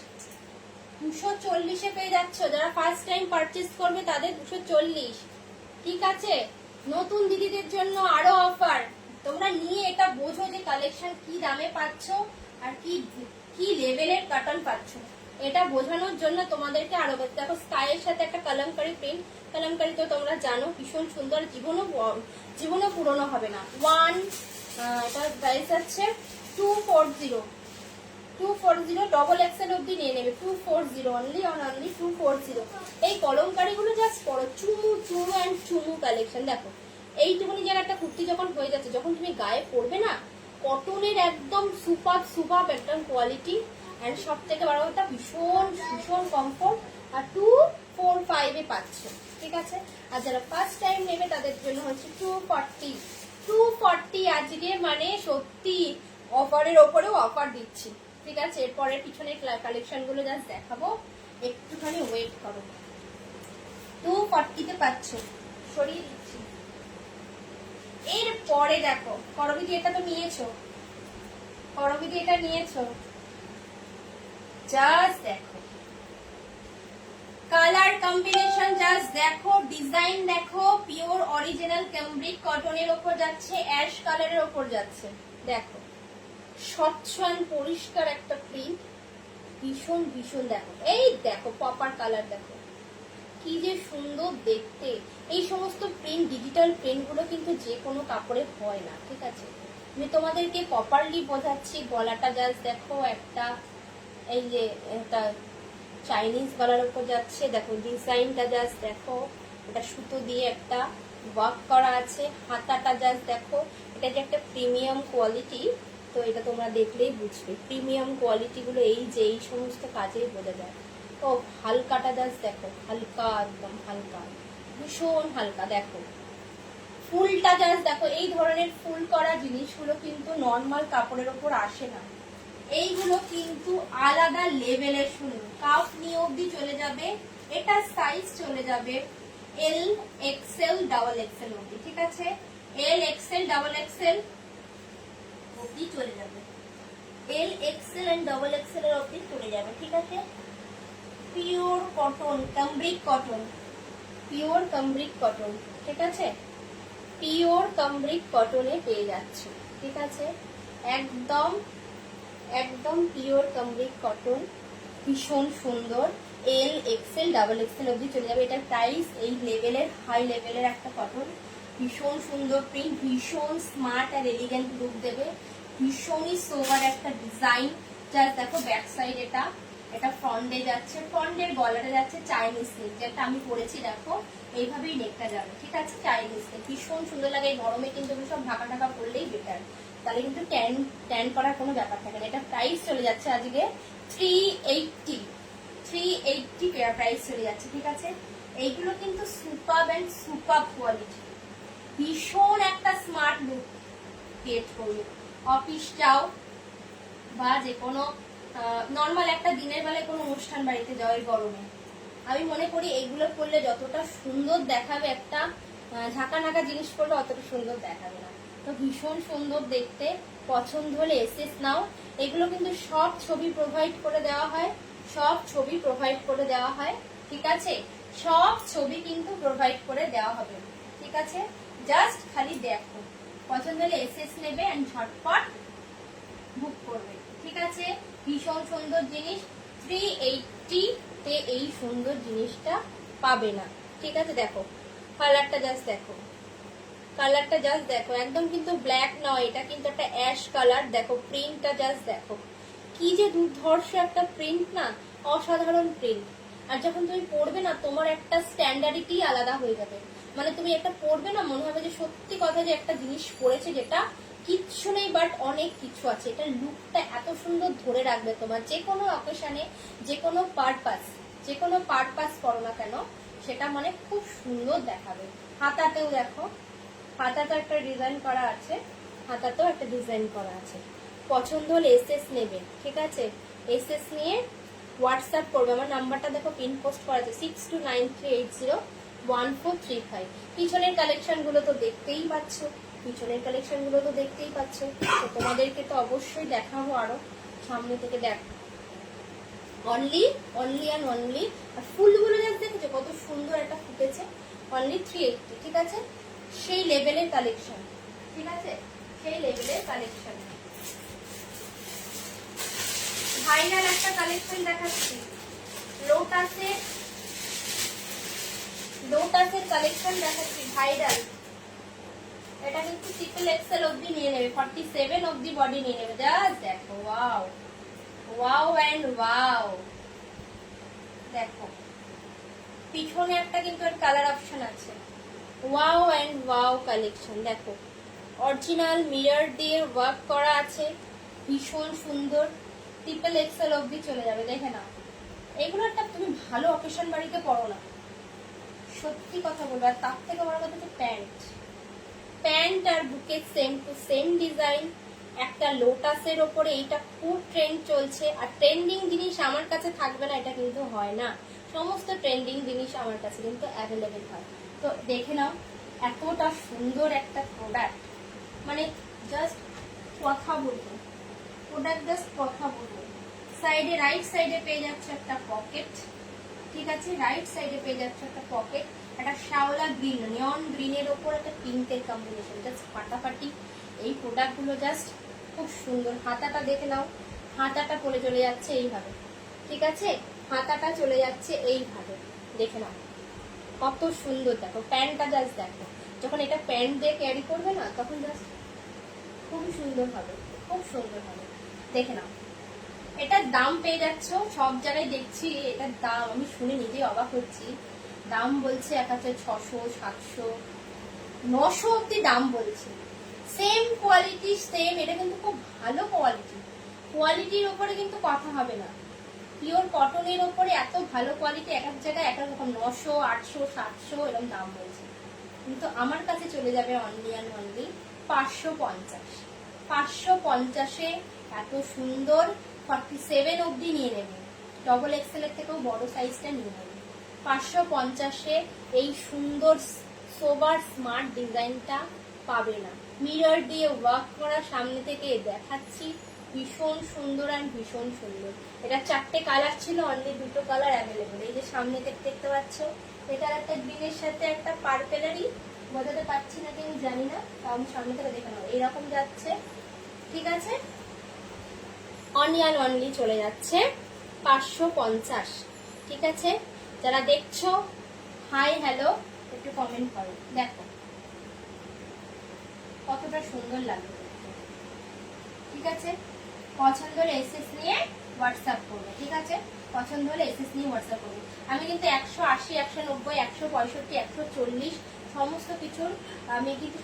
240 পেয়ে যাচ্ছ। যারা ফার্স্ট টাইম পারচেজ করবে তাদের 240, ঠিক আছে? নতুন দিদিদের জন্য আরো অফার, তোমরা নিয়ে এটা বোঝো যে কালেকশন কি দামে পাচ্ছ আর কি লেভেলের কটন পাচ্ছ। এটা বোঝানোর জন্য তোমাদেরকে আরো বলতে। দেখো, স্কাইয়ের সাথে একটা কলমকারি প্রিন্ট, কলমকারি তো তোমরা জানো ভীষণ সুন্দর, জীবনও পুরনো হবে না। এটা প্রাইস আছে 240, ডবল এক্সেল অব্দি নিয়ে নেবে। 240 অনলি, অনলি 240। এই কলমকারি গুলো জাস্ট পড়ো, চুমু অ্যান্ড চুমু কালেকশন। দেখো, এইটুকুনি জায়গাটা কুর্তি যখন হয়ে যাচ্ছে, যখন তুমি গায়ে পরবে না, কটনের একদম সুপার একদম কোয়ালিটি, এন্ড সব থেকে বড় কথা ভীষণ কমফোর্ট, আর 245 এ পাচ্ছ, ঠিক আছে? আর যারা ফার্স্ট টাইম নেবে তাদের জন্য হচ্ছে 240 আজকে, মানে সত্যি অফারের ওপরেও অফার দিচ্ছি, ঠিক আছে? এরপরের পিছনের কালেকশন গুলো জাস্ট দেখাবো, একটুখানি ওয়েট করো। 240 তে পাচ্ছ, সরিয়ে দিচ্ছি। এরপরে দেখো, করবিদি এটা তো নিয়েছো, করবিদি এটা নিয়েছো, জাস্ট দেখো কালার কম্বিনেশন, জাস্ট দেখো ডিজাইন, দেখো পিওর অরিজিনাল ক্যামব্রিক কটনের ওপর যাচ্ছে, অ্যাশ কালারের ওপর যাচ্ছে। দেখো, স্বচ্ছ পরিষ্কার একটা প্রিন্ট, ভীষণ দেখো, এই দেখো পপার কালার, দেখো কি যে সুন্দর দেখতে। এই সমস্ত প্রিন্ট, ডিজিটাল প্রিন্ট গুলো কিন্তু যে কোনো কাপড়ে হয় না, ঠিক আছে? আমি তোমাদেরকে প্রপারলি বোঝাচ্ছি। গলাটা জাস্ট দেখো, একটা এই যে একটা চাইনিজ গলার উপর যাচ্ছে, দেখো ডিজাইনটা জাস্ট দেখো, এটা সুতো দিয়ে একটা ওয়ার্ক করা আছে। হাতাটা জাস্ট দেখো, এটা যে একটা প্রিমিয়াম কোয়ালিটি, তো এটা তোমরা দেখলেই বুঝবে প্রিমিয়াম কোয়ালিটি গুলো এই সমস্ত কাজেই বোঝা যায়। ও হালকাটা জাস্ট দেখো, হালকা, একদম হালকা, ভীষণ হালকা। দেখো ফুলটা জাস্ট দেখো, এই ধরনের ফুল করা জিনিসগুলো কিন্তু নর্মাল কাপড়ের ওপর আসে না, এইগুলো কিন্তু আলাদা লেভেলের সুন্দর, কাপ নিয়ে অব্দি চলে যাবে, এটা সাইজ চলে যাবে এল এক্সেল ডাবল এক্সেল অব্দি, ঠিক আছে? এল এক্সেল ডাবল এক্সেল অব্দি চলে যাবে, L XL and double XL এর অব্দি চলে যাবে, ঠিক আছে? Pure cotton, cambric cotton, pure cambric cotton, ঠিক আছে? পিওর কামব্রিক কটনে পেয়ে যাচ্ছে, ঠিক আছে? একদম একদম পিওর কামব্রিক কটন, ভীষণ সুন্দর, এল এক্সেল ডাবল এক্সেল অব্দি চলে যাবে। এটার প্রাইস এই লেভেলের, হাই লেভেলের একটা কটন, ভীষণ সুন্দর প্রিন্ট, ভীষণ স্মার্ট আর এলিগেন্ট লুক দেবে, ভীষণই সোবার একটা ডিজাইন। জাস্ট দেখো ব্যাক সাইড, এটা ফ্রন্টে যাচ্ছে, ফ্রন্টের গলাটা যাচ্ছে চাইনিজ নেক, যেটা আমি পরেছি দেখো এইভাবেই নেকটা যাবে, ঠিক আছে? চাইনিজ নেক ভীষণ সুন্দর লাগে। এই গরমে কিন্তু সব ঢাকা ঢাকা পরলেই বেটার, তাহলে কিন্তু ট্যান করার কোনো ব্যাপার থাকে না। এটা প্রাইস চলে যাচ্ছে আজকে 380 প্রাইস চলে যাচ্ছে, ঠিক আছে? এইগুলো কিন্তু সুপার এন্ড সুপার কোয়ালিটি, ভীষণ একটা স্মার্ট লুক ক্রিয়েট করবে। অফিস যাও বা যে কোনো নর্মাল একটা দিনের বেলায় কোনো অনুষ্ঠান বাড়িতে যাওয়ার গরমে আমি মনে করি এইগুলো পরলে যতটা সুন্দর দেখাবে, একটা ঝাঁকা নাকা জিনিস পরলে অতটা সুন্দর দেখাবে না। তো ভীষণ সুন্দর দেখতে, পছন্দ হলে এসএস নাও। এগুলো কিন্তু সব ছবি প্রোভাইড করে দেওয়া হয়, সব ছবি প্রোভাইড করে দেওয়া হয়, ঠিক আছে? সব ছবি কিন্তু প্রোভাইড করে দেওয়া হবে, ঠিক আছে? জাস্ট খালি দেখো, পছন্দ হলে এসএস নেবে এন্ড ঝটপট বুক করবে, ঠিক আছে? ভীষণ সুন্দর জিনিস, 380 তে এই সুন্দর জিনিসটা পাবে না, ঠিক আছে? দেখো কালারটা জাস্ট দেখো, কালারটা জাস্ট দেখো, একদম কিন্তু ব্ল্যাক নয়, এটা কিন্তু একটা অ্যাশ কালার। দেখো প্রিন্টটা জাস্ট দেখো, কি যে দুর্ধর্ষ একটা প্রিন্ট না, অসাধারণ প্রিন্ট। আর যখন তুমি পরবে না, তোমার একটা স্ট্যান্ডার্ডিটি আলাদা হয়ে যাবে, মানে তুমি একটা পরবে না, মনে হবে যে সত্যি কথা যে একটা জিনিস পরেছে যেটা কিচ্ছু নেই বাট অনেক কিছু আছে। এটা লুকটা এত সুন্দর ধরে রাখবে তোমার, যে কোনো অকেশনে, যে কোনো পারপাস করো না কেন, সেটা মানে খুব সুন্দর দেখাবে। হাতাতেও দেখো, হাতাতে একটা ডিজাইন করা আছে, হাতাতেও একটা ডিজাইন করা আছে। পছন্দ হলে এসএস নেবে, ঠিক আছে? এসএস নিয়ে হোয়াটসঅ্যাপ করবে, আমার নাম্বারটা দেখো পিন পোস্ট করা আছে 6293801435। পিছনের কালেকশন গুলো তো দেখতেই পাচ্ছ, পিছনের কালেকশন গুলো তো দেখতেই পাচ্ছ, তো তোমাদেরকে তো অবশ্যই দেখাবো আরো সামনে থেকে। দেখো অনলি অ্যান্ড অনলি, আর ফুলগুলো জাস্ট দেখেছো কত সুন্দর একটা ফুটেছে, অনলি 380, ঠিক আছে? সেই লেভেলের কালেকশন, ঠিক আছে? সেই লেভেলের কালেকশন। ভাইরাল একটা কালেকশন দেখাচ্ছি, লোটাসের কালেকশন দেখাচ্ছি, ভাইরাল। এটা কিন্তু ট্রিপল এক্সেল অবধি নিয়ে নেবে, 47 অবধি বডি নিয়ে নেবে। জাস্ট দেখো, ওয়াও ওয়াও এন্ড ওয়াও। দেখো পিছনে একটা কিন্তু এর কালার অপশন আছে, ওয়াও এন্ড ওয়াও কালেকশন। দেখো অরিজিনাল মিরর দিয়ে ওয়ার্ক করা আছে, ভীষণ সুন্দর, ট্রিপল এক্সেল অবধি চলে যাবে। দেখে নাও, এগুলো একটা তুমি ভালো অকেশন বাড়িতে পরো না, সত্যি কথা বলবো। আর তার থেকে বড় কথা হচ্ছে প্যান্ট আর বুকের সেম টু সেম ডিজাইন, একটা লোটাসের ওপরে। এইটা খুব ট্রেন্ড চলছে, আর ট্রেন্ডিং জিনিস আমার কাছে থাকবে না এটা কিন্তু হয় না, সমস্ত ট্রেন্ডিং জিনিস আমার কাছে কিন্তু অ্যাভেলেবেল হয়। তো দেখে নাও, এতটা সুন্দর একটা প্রোডাক্ট, মানে জাস্ট কথা বলবো, প্রোডাক্ট জাস্ট কথা বলবো। সাইডে, রাইট সাইডে পেয়ে যাচ্ছে একটা পকেট, ঠিক আছে? রাইট সাইডে পেয়ে যাচ্ছে একটা পকেট, একটা শ্যাওলা গ্রিন, নিয়ন গ্রিনের ওপর একটা পিঙ্কের কম্বিনেশন, জাস্ট ফাটাফাটি। এই প্রোডাক্টগুলো জাস্ট খুব সুন্দর। হাতাটা দেখে নাও, হাতাটা পরে চলে যাচ্ছে এইভাবে, ঠিক আছে? হাতাটা চলে যাচ্ছে এইভাবে, দেখে নাও কত সুন্দর। দেখো প্যান্টটা জাস্ট দেখো, যখন এটা প্যান্ট দিয়ে ক্যারি করবে না, তখন জাস্ট খুব সুন্দর হবে, খুব সুন্দর হবে। দেখে নাও, এটার দাম পেয়ে যাচ্ছ সব জায়গায় দেখছি, এটার দাম আমি শুনে নিজেই অবাক হচ্ছি। দাম বলছে 1600, 700, 900 অব্দি দাম বলছে। সেম কোয়ালিটি, সেম, এটা কিন্তু খুব ভালো কোয়ালিটি, কোয়ালিটির ওপরে কিন্তু কথা হবে না। পিওর কটনের ওপরে এত ভালো কোয়ালিটি, এক এক জায়গায় এক এক রকম, 900, 800, 700 এরকম দাম বলছে, কিন্তু আমার কাছে চলে যাবে অনলি অ্যান্ড অনলি 550। 550-এ এত সুন্দর 47 অবধি নিয়ে নেবে, ডবল এক্সেল এর থেকেও বড় সাইজটা নিয়ে নেবে। 550-এ এই সুন্দর সোবার স্মার্ট ডিজাইনটা পাবে না। মিরর দিয়ে ওয়ার্ক করা, সামনে থেকে দেখাচ্ছি, ভীষণ সুন্দর আর ভীষণ সুন্দর। এটা 4টে কালার ছিল, অনলি 2টো কালার অ্যাভেলেবল। এই যে সামনে থেকে দেখতে পাচ্ছ, এটার একটা গ্রিনের সাথে একটা পার্পেলারই, বোঝাতে পারছি না কি আমি জানি না, আমি সামনে থেকে দেখে নেবো। এইরকম যাচ্ছে, ঠিক আছে। অনিয়ন অনলি চলে যাচ্ছে 550, ঠিক আছে। যারা দেখছো হাই হ্যালো একটু কমেন্ট করো। দেখো কতটা সুন্দর লাগে, ঠিক আছে। পছন্দ হলে এসএস নিয়ে হোয়াটসঅ্যাপ করবে, ঠিক আছে। পছন্দ হলে এসএস নিয়ে হোয়াটসঅ্যাপ করবে। আমি কিন্তু 180, 190, 165, 140 সমস্ত কিছুর আমি কিন্তু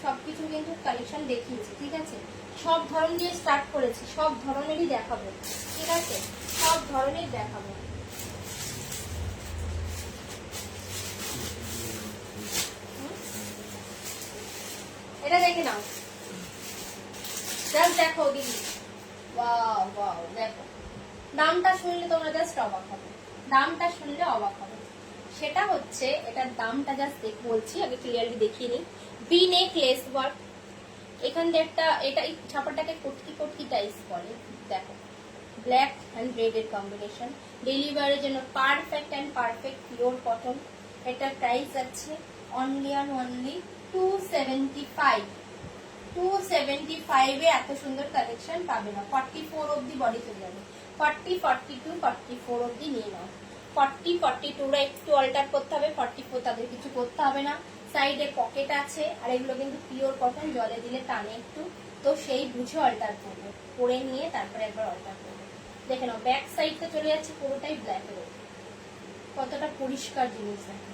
সবকিছু কিন্তু কালেকশন দেখিয়েছি, ঠিক আছে। সব ধরন দিয়ে স্টার্ট করেছি, সব ধরনেরই দেখাবো, ঠিক আছে। সব ধরনের দেখাবো। এটা দেখে নাও, জাস্ট দেখো দিদি, ওয়াও ওয়াও, দেখো দামটা শুনলে তোমরা জাস্ট অবাক হবে, দামটা শুনলে অবাক হবে। সেটা হচ্ছে, এটার দামটা জাস্ট বলছি, আগে ক্লিয়ারলি দেখিয়ে নিই। ভি নেক লেস ওয়ার্ক, এখান দিয়ে একটা, এটা এই ছাপাটাকে কটকি কটকি টাইস বলে, দেখো ব্ল্যাক অ্যান্ড রেড এর কম্বিনেশন, ডেলিভারির জন্য perfect and perfect pure cotton. এটার প্রাইস আছে অনলি অ্যান্ড অনলি 275। 275-এ এত সুন্দর কালেকশন পাবে না। 44 অবধি বডি চলে যাবে, 40, 42, 44 অবধি নিয়ে নাও। 40, 42 একটু অল্টার করতে হবে, 44 তাদের কিছু করতে হবে না। সাইডে পকেট আছে, আর এগুলো কিন্তু পিওর কটন, জলে দিলে টানে একটু, তো সেই বুঝে অল্টার করবে, পরে নিয়ে তারপরে একবার অল্টার করবে। দেখে নাও ব্যাক সাইডটা চলে যাচ্ছে পুরোটাই ব্ল্যাকের ওপর, কতটা পরিষ্কার জিনিস, দেখো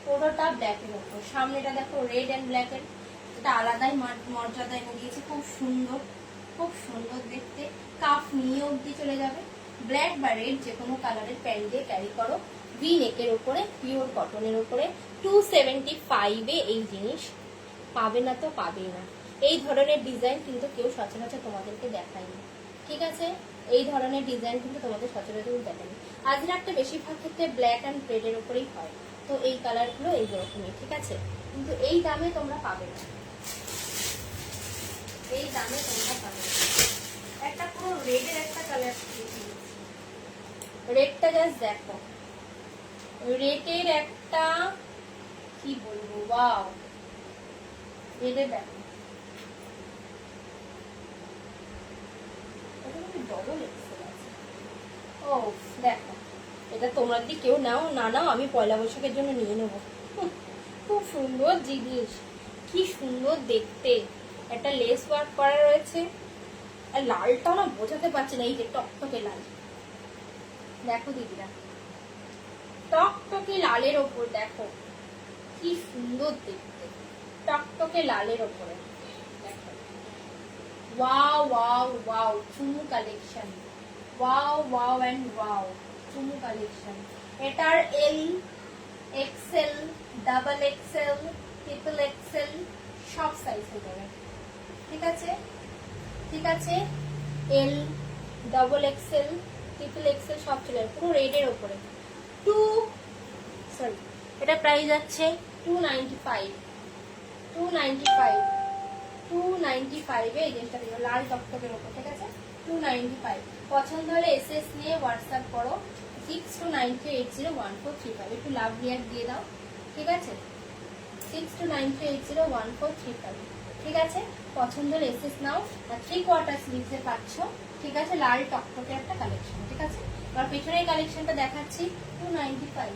পুরোটা ব্ল্যাকের ওপর। সামনেটা দেখো রেড অ্যান্ড ব্ল্যাকের, এটা আলাদাই মর্যাদা এনে দিয়েছে, খুব সুন্দর, খুব সুন্দর দেখতে। কাফ নিয়ে অবধি চলে যাবে, ব্ল্যাক বা রেড যে কোনো কালারের প্যান্ট দিয়ে ক্যারি করো। ভি নেকের উপরে, পিওর কটনের উপরে, 275-এ এই জিনিস পাবে না তো পাবেই না। এই ধরনের ডিজাইন কিন্তু কেউ সচরাচর তোমাদেরকে দেখায়নি, ঠিক আছে। এই ধরনের ডিজাইন কিন্তু তোমাদের সচরাচর দেখায়নি। আজরাকটা বেশিরভাগ ক্ষেত্রে ব্ল্যাক অ্যান্ড রেডের উপরেই হয়, তো এই কালারগুলো এইরকমই, ঠিক আছে। কিন্তু এই দামে তোমরা পাবে না, এই দামে তোমরা পাবে না। একটা পুরো রেডের একটা কালার, রেডটা জাস্ট দেখো, রেডের একটা কি বলবো, ওয়াও, রেডের দেখো, ডবল এক্সেল আছে। ও দেখো, এটা তোমরা যদি কেউ নাও না নাও, আমি পয়লা বৈশাখের জন্য নিয়ে নেবো। খুব সুন্দর জিনিস, কি সুন্দর দেখতে, একটা লেস ওয়ার্ক করা রয়েছে, আর লালটাও না বোঝাতে পারছি না, এই যে টকটকে লাল, দেখো দিদিরা, টকটকে লালের ওপর দেখো কি সুন্দর দেখতে, টকটকে লালের ওপরে দেখো, ওয়াও ওয়াও ওয়াও, চুমু collection, wow wow and wow, চুমু কালেকশন। এটার L, XL, double XL, triple XL সব সাইজ হয়ে যাবে, ঠিক আছে, ঠিক আছে। L, double XL, triple XL সব চলে যাবে, পুরো রেডের ওপরে। এটা প্রাইস আছে 295, 295, 295-এ এই জিনিসটা দিল, লাল টকটকের ওপর, ঠিক আছে। 295, পছন্দ হলে এসএস নিয়ে হোয়াটসঅ্যাপ করো 6293801435, একটু লাভ রিয়াক্ট দিয়ে দাও, ঠিক আছে। 6293801435, ঠিক আছে। পছন্দ হলে এসএস নাও। আর 3/4 স্লিভসে পাচ্ছ, ঠিক আছে, লাল টকটকে একটা কালেকশন, ঠিক আছে। আর পেছনের কালেকশনটা দেখাচ্ছি, 295,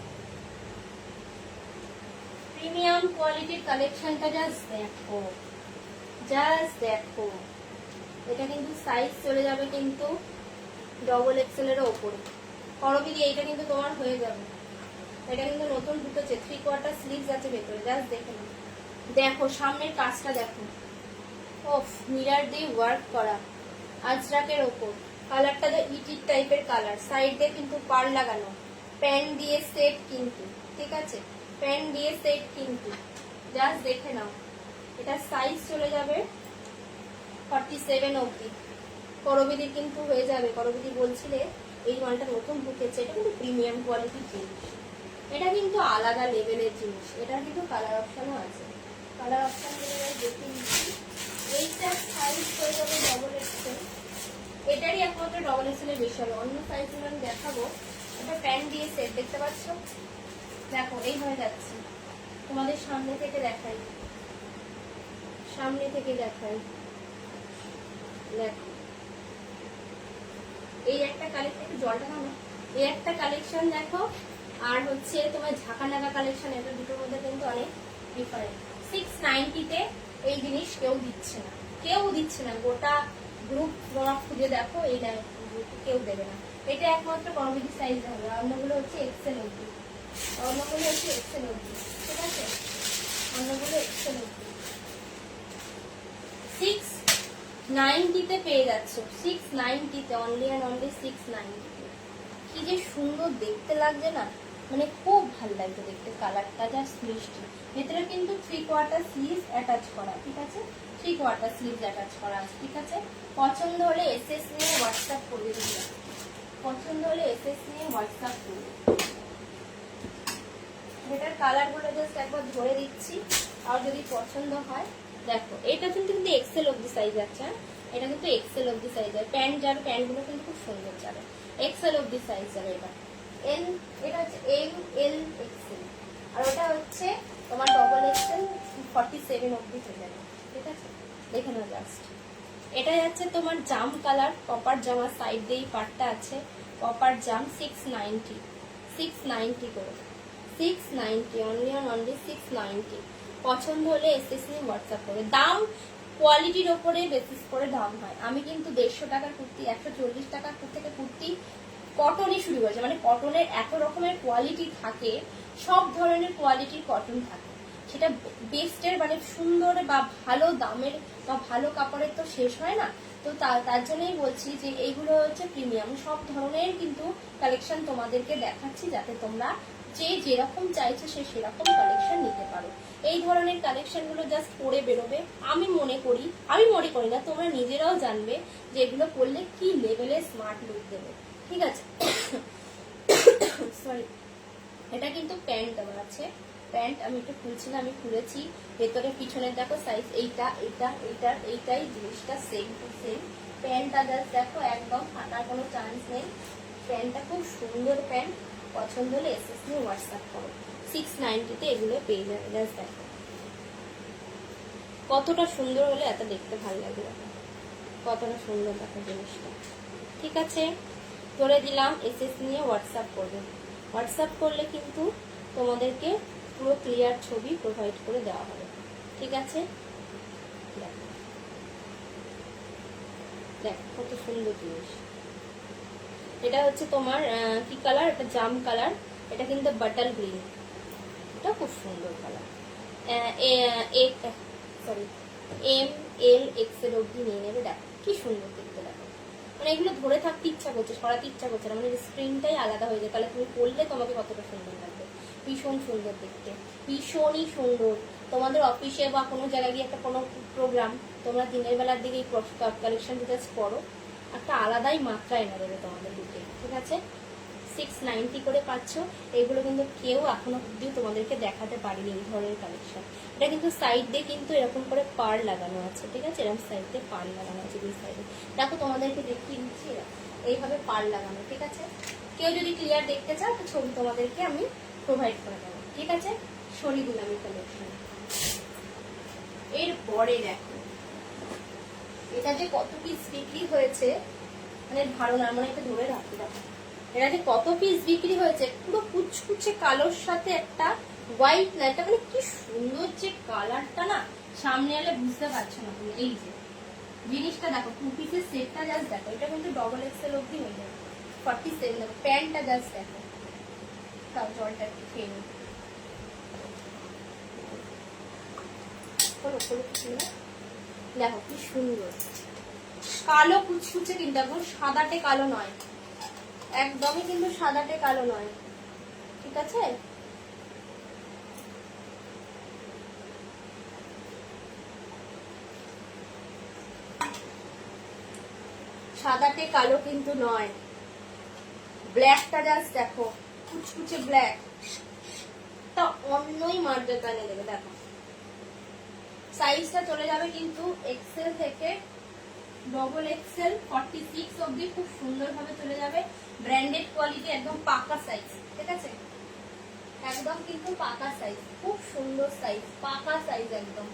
প্রিমিয়াম কোয়ালিটির কালেকশনটা জাস্ট দেখো, জাস্ট দেখো। এটা কিন্তু সাইজ চলে যাবে কিন্তু ডবল এক্সেলের ওপরে, করবিদি এইটা কিন্তু তোমার হয়ে যাবে। এটা কিন্তু নতুন ঢুকেছে, 3/4 স্লিভস আছে ভেতরে, জাস্ট দেখে নাও। দেখো সামনের কাজটা দেখো, ওফ, মিরর দিয়ে ওয়ার্ক করা, আজরাকের ওপর, কালারটা তো ইটির টাইপের কালার, সাইড দিয়ে কিন্তু পার লাগানো, প্যান দিয়ে সেট কিন্তু, ঠিক আছে, প্যান দিয়ে সেট কিন্তু, জাস্ট দেখে নাও। এটা সাইজ চলে যাবে 47 অবধি, করবিদির কিন্তু হয়ে যাবে। করবিদি বলছিলে এই মালটা নতুন ঢুকেছে, এটা কিন্তু প্রিমিয়াম কোয়ালিটির জিনিস, এটা কিন্তু আলাদা লেভেলের জিনিস। এটার কিন্তু কালার অপশনও আছে, কালার অপশন দেখে নিচ্ছি। এইটার সাইজ হয়ে যাবে ডবল এক্সেল, এটারই একমাত্র ডবল এক্সেল এর বেশি হবে। অন্য সাইজগুলো আমি দেখাবো। এটা প্যান্ট দিয়ে সেট, দেখতে পাচ্ছ, দেখো এই হয়ে যাচ্ছে। তোমাদের সামনে থেকে দেখাই, সামনে থেকে দেখাই, দেখো এই একটা কালেকশন, একটু জলটা নাও না, এই একটা কালেকশন দেখো, আর হচ্ছে তোমার ঝাঁকা নাকা কালেকশন, এটা দুটোর মধ্যে কিন্তু অনেক ডিফারেন্ট। 690 তে এই জিনিস কেউ দিচ্ছে না, কেউ দিচ্ছে না, গোটা গ্রুপ তোমরা খুঁজে দেখো, এইটা কেউ দেবে না। এটা একমাত্র কমিটি সাইজ হবে, অন্যগুলো হচ্ছে এক্সেল অবধি, অন্যগুলো হচ্ছে এক্সেল অবধি, ঠিক আছে, অন্যগুলো এক্সেল অবধি। 690 তে পেয়ে যাচ্ছ, 690 তে, অনলি অ্যান্ড অনলি 690 তে। কি যে সুন্দর দেখতে লাগছে না, মানে খুব ভালো লাগছে দেখতে, কালারটা জাস্ট মিষ্টি। ভেতরে কিন্তু 3/4 স্লিভস অ্যাটাচ করা, ঠিক আছে, 3/4 স্লিভস অ্যাটাচ করা আছে, ঠিক আছে। পছন্দ হলে এসএস নিয়ে হোয়াটসঅ্যাপ করে দিলাম, পছন্দ হলে এসএস নিয়ে হোয়াটসঅ্যাপ করবে। এটার কালারগুলো জাস্ট একবার ধরে দিচ্ছি, আর যদি পছন্দ হয় দেখো, এটা কিন্তু এক্সেল অবধি সাইজ আছে, এটা কিন্তু এক্সেল অবধি সাইজ আছে। প্যান্ট যাবে, প্যান্টগুলো কিন্তু খুব সুন্দর যাবে, এক্সেল অবধি সাইজ যাবে। এটা এটা হচ্ছে এম এল এক্সেল, আর ওটা হচ্ছে তোমার ডবল এক্সেল 47 অবধি হয়ে যাবে, ঠিক আছে। দেখে নাও জাস্ট, এটা যাচ্ছে তোমার জাম কালার, কপার জামার সাইড দিয়ে পার্টটা আছে, কপার জাম, 690 করে, 690 অনলি অন অনলি 690। পছন্দ হলে এসএস নিয়ে হোয়াটসঅ্যাপ করে। দাম কোয়ালিটির ওপরে বেসিস করে দাম হয়। আমি কিন্তু 150 টাকার কুর্তি, 140 টাকার থেকে কুর্তি কটনই শুরু হয়েছে, মানে কটনের এত রকমের কোয়ালিটি থাকে, সব ধরনের কোয়ালিটির কটন থাকে, সেটা বেস্টের মানে সুন্দর বা ভালো দামের বা ভালো কাপড়ের তো শেষ হয় না। তো তার জন্যই বলছি যে এইগুলো হচ্ছে প্রিমিয়াম, সব ধরনের কিন্তু কালেকশন তোমাদেরকে দেখাচ্ছি, যাতে তোমরা যে যেরকম চাইছো সে সেরকম কালেকশন নিতে পারো। এই ধরনের কালেকশন গুলো জাস্ট পরে বেরোবে, আমি মনে করি না, তোমরা নিজেরাও জানবে যে এগুলো পরলে কি লেভেলের স্মার্ট লুক দেবে, ঠিক আছে। সরি, এটা কিন্তু প্যান্ট দেওয়া আছে, প্যান্ট আমি একটু খুলছিলাম, আমি খুলেছি। ভেতরে পিছনের দেখো সাইজ, এইটাই জিনিসটা সেম টু সেম। প্যান্টটা জাস্ট দেখো, একদম ফাটার কোনো চান্স নেই, প্যান্টটা খুব সুন্দর প্যান্ট। পছন্দ হলে এসএস নিয়ে হোয়াটসঅ্যাপ করো, 690 তে এগুলো পেয়ে যাবে। জাস্ট দেখো কতটা সুন্দর হলে এত দেখতে ভালো লাগে, কতটা সুন্দর দেখো জিনিসটা, ঠিক আছে। করে দিলাম, এসএস নিয়ে হোয়াটসঅ্যাপ করবে। হোয়াটসঅ্যাপ করলে কিন্তু তোমাদেরকে পুরো ক্লিয়ার ছবি প্রোভাইড করে দেওয়া হবে, ঠিক আছে। দেখ কত সুন্দর জিনিস। এটা হচ্ছে তোমার কি কালার, এটা জাম কালার, এটা কিন্তু বাটার গ্রিন, এটা খুব সুন্দর colour. Sorry, M L XL অবধি নিয়ে নেবে। দেখো কি সুন্দর দেখতে, দেখো মানে এগুলো ধরে থাকতে ইচ্ছা করছে, সরাতে ইচ্ছা করছে না, মানে স্ক্রিনটাই আলাদা হয়ে যায়। তাহলে তুমি পরলে তোমাকে কতটা সুন্দর লাগবে, ভীষণ সুন্দর দেখতে, ভীষণই সুন্দর। তোমাদের অফিসে বা কোনো জায়গায় গিয়ে একটা কোনো প্রোগ্রাম, তোমরা দিনের বেলার দিকে এই কালেকশন জাস্ট করো, একটা আলাদাই মাত্রা এনে দেবে তোমাদের লুকে, ঠিক আছে। 690 করে পাচ্ছ। এগুলো কিন্তু কেউ এখনো অব্দি তোমাদেরকে দেখাতে পারেনি এই ধরনের কালেকশন। এটা কিন্তু সাইড দিয়ে কিন্তু এরকম করে পার লাগানো আছে, ঠিক আছে, এরকম সাইড দিয়ে পার লাগানো আছে দুই সাইডে। দেখো তোমাদেরকে দেখিয়ে দিচ্ছি, এইভাবে পার লাগানো, ঠিক আছে। কেউ যদি ক্লিয়ার দেখতে চাও তো ছবি তোমাদেরকে আমি প্রোভাইড করে দেবো, ঠিক আছে। সরিয়ে দিলাম এই কালেকশন। এরপরে দেখো এটা যে কত পিস বিক্রি হয়েছে, মানে ধারণা, মানে এটা ধরে রাখতে দেখো এটা যে কত পিস বিক্রি হয়েছে। পুরো কুচকুচে কালোর সাথে একটা হোয়াইট না, এটা মানে কি সুন্দর যে কালারটা না, সামনে এলে বুঝতে পারছো না তুমি। এই যে জিনিসটা দেখো, 2 পিসের সেটটা জাস্ট দেখো, এটা কিন্তু ডবল এক্সেল অবধি হয়ে যাবে, 47 দেখো। প্যান্টটা জাস্ট দেখো, তাও জলটা একটু খেয়ে নি, দেখো কি সুন্দর কালো কুচকুচে, কিন্তু একদম সাদাটে কালো নয়, একদমই কিন্তু সাদাটে কালো নয়, ঠিক আছে। সাদাটে কালো কিন্তু নয়, ব্ল্যাকটা জাস্ট দেখো, কুচকুচে ব্ল্যাক, তা অন্যই মর্যাদা এনে দেবে। দেখো সাইজটা চলে যাবে কিন্তু এক্সেল থেকে ডবল এক্সেল 46 অবধি খুব সুন্দরভাবে চলে যাবে। ব্র্যান্ডেড কোয়ালিটি, একদম পাকা সাইজ, ঠিক আছে, একদম কিন্তু পাকা সাইজ, খুব সুন্দর সাইজ, পাকা সাইজ একদম,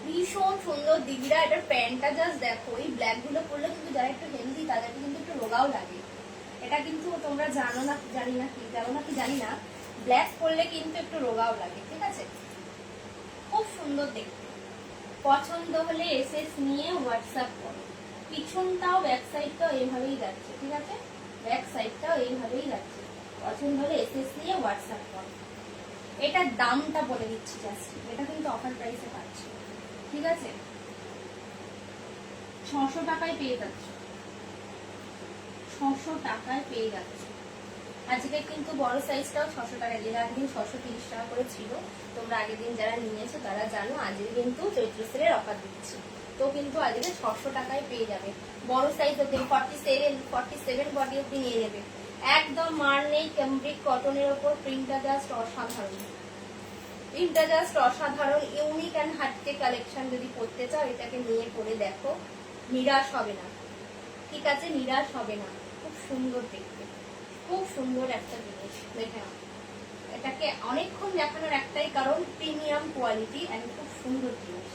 ভীষণ সুন্দর দিদিরা। এটার প্যান্টটা জাস্ট দেখো, এই ব্ল্যাক গুলো পরলে কিন্তু যারা একটু হেলদি তাদেরকে কিন্তু একটু রোগাও লাগে। এটা কিন্তু তোমরা জানো না, জানি না, ব্ল্যাক পরলে কিন্তু একটু রোগাও লাগে, ঠিক আছে, খুব সুন্দর দেখতে। পছন্দ হলে এসএস নিয়ে হোয়াটসঅ্যাপ করো। পিছনটাও ব্যাক সাইডটাও এইভাবেই যাচ্ছে, ঠিক আছে, ব্যাক সাইডটাও এইভাবেই যাচ্ছে। পছন্দ হলে এসএস নিয়ে হোয়াটসঅ্যাপ করো। এটার দামটা বলে দিচ্ছি জাস্ট, এটা কিন্তু অফার প্রাইসে পাচ্ছি, ঠিক আছে, 600 টাকায় পেয়ে যাচ্ছ, 600 টাকায় পেয়ে যাচ্ছ। আজকে কিন্তু বড় সাইজটাও 600 টাকায় দিয়ে, আগের দিন 630 টাকা করে ছিল। তোমরা আগের দিন যারা নিয়েছো তারা জানো, আজকে কিন্তু চৈত্র সেলের অফার দিচ্ছি, তো কিন্তু আজকে 600 টাকায় পেয়ে যাবে। বড় সাইজ অব্দি 47 বডি অব্দি নিয়ে নেবে। একদম মার নেই, ক্যামব্রিক কটনের ওপর প্রিন্টটা জাস্ট অসাধারণ, প্রিন্টটা জাস্ট অসাধারণ, ইউনিক অ্যান্ড হাটকে কালেকশন। যদি করতে চাও এটাকে নিয়ে পরে দেখো, নিরাশ হবে না, ঠিক আছে, নিরাশ হবে না। খুব সুন্দর দেখতে, খুব সুন্দর একটা জিনিস। দেখে নাও, এটাকে অনেকক্ষণ দেখানোর একটাই কারণ, প্রিমিয়াম কোয়ালিটি এন্ড খুব সুন্দর জিনিস,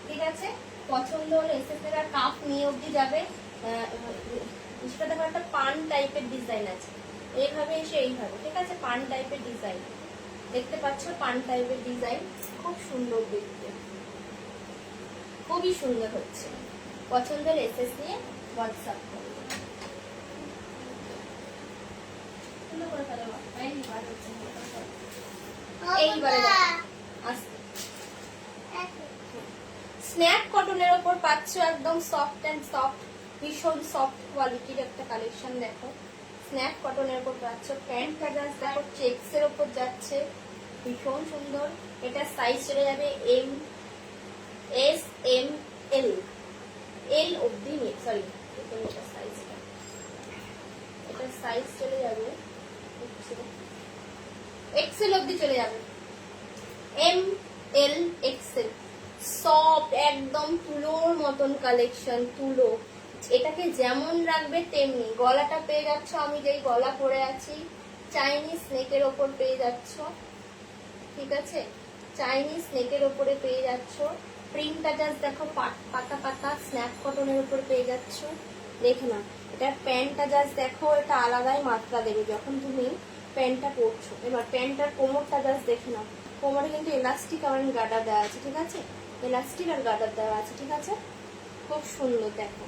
ঠিক আছে। পছন্দ হলে এসএসএর কাপ নিয়ে অবধি যাবে। সেটা দেখো একটা পান টাইপের ডিজাইন আছে, এইভাবে এসে এইভাবে, ঠিক আছে, পান টাইপের ডিজাইন দেখতে পাচ্ছ, পান টাইপের ডিজাইন, খুব সুন্দর দেখতে, খুবই সুন্দর হচ্ছে। পছন্দ হলে এসএস নিয়ে হোয়াটসঅ্যাপ করবে। স্ন্যাপ কটনের ওপর পাচ্ছ একদম সফট এন্ড সফট, ভীষণ সফট কোয়ালিটির একটা কালেকশন। দেখো স্ন্যাপ কটনের ওপর পাচ্ছ, প্যান্টটা জাস্ট দেখো চেক্স এর ওপর যাচ্ছে, ভীষণ সুন্দর। এটা সাইজ চলে যাবে এম, এস, এম, এল, এল অব্দি, সরি এটা সাইজটা, এটা সাইজ চলে যাবে এক্সেল অব্দি চলে যাবে, এম, এল, এক্সেল, সফট একদম তুলোর মতন কালেকশন, তুলো। এটাকে যেমন রাখবে তেমনি। গলাটা পেয়ে যাচ্ছ, আমি যেই গলা পরে আছি চাইনিজ নেকের ওপর পেয়ে যাচ্ছ, ঠিক আছে, চাইনিজ নেকের ওপরে পেয়ে যাচ্ছ। প্রিন্টটা জাস্ট দেখো, পাতা পাতা স্ন্যাপ কটনের উপর পেয়ে যাচ্ছ। দেখে না, এটার প্যান্টটা জাস্ট দেখো, এটা আলাদাই মাত্রা দেবে যখন তুমি প্যান্টটা পরছো। এবার প্যান্টটার কোমরটা জাস্ট দেখে নাও, কোমরে কিন্তু এলাস্টিক আর গার্ডার দেওয়া আছে, ঠিক আছে, এলাস্টিক আর গার্ডার দেওয়া আছে, ঠিক আছে, খুব সুন্দর। দেখো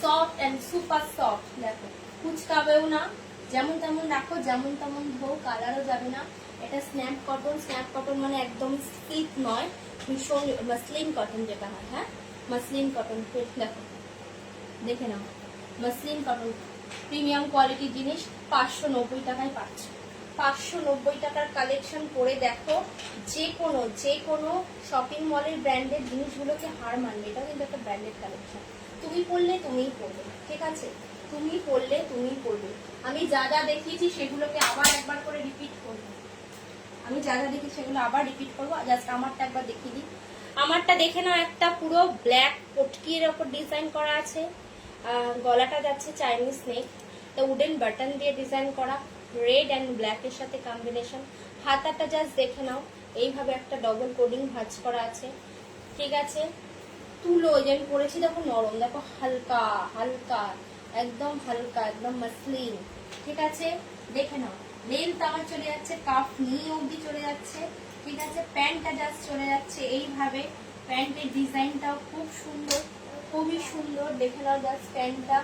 সফট এন্ড সুপার সফট, দেখো কুচকাবেও না, যেমন তেমন রাখো, যেমন তেমন ধো, কালারও যাবে না। এটা স্ন্যাপ কটন, স্ন্যাপ কটন মানে একদম স্লিপ নয়, ভীষণ মাসলিন কটন যেটা হয়, হ্যাঁ মাসলিন কটন। দেখো দেখে নাও, মাসলিন কটন প্রিমিয়াম কোয়ালিটির জিনিস, 590 টাকায় পাচ্ছ। 590 টাকার কালেকশন করে দেখো, যে কোনো শপিং মলের ব্র্যান্ডের জিনিসগুলোকে হার মানবে। এটা কিন্তু একটা ব্র্যান্ডেড কালেকশন, তুমি পড়লে তুমিই পড়বে, ঠিক আছে, তুমি পড়লে তুমিই পড়বে। আমি যা যা দেখিয়েছি সেগুলোকে আবার একবার করে রিপিট করবো, আমি যা যা দেখি সেগুলো আবার রিপিট করবো। জাস্ট আমারটা একবার দেখিয়ে দিই। আমারটা দেখে নাও, একটা পুরো ব্ল্যাক পটকির ওপর ডিজাইন করা আছে, গলাটা যাচ্ছে চাইনিজ নেক, উডেন বাটন দিয়ে ডিজাইন করা, রেড অ্যান্ড ব্ল্যাকের সাথে কম্বিনেশন। হাতাটা জাস্ট দেখে নাও, এইভাবে একটা ডবল কোডিং ভাঁজ করা আছে, ঠিক আছে। তুলো যেন পরেছি দেখো, নরম, দেখো হালকা হালকা, একদম হালকা, একদম মাসলিন, ঠিক আছে, দেখে নাও। লেন্থ আমার চলে যাচ্ছে কাফ নিয়ে অবধি চলে যাচ্ছে, ঠিক আছে। প্যান্টটা জাস্ট চলে যাচ্ছে এইভাবে, প্যান্টের ডিজাইনটাও খুব সুন্দর, খুবই সুন্দর, দেখে নাও জাস্ট প্যান্টটা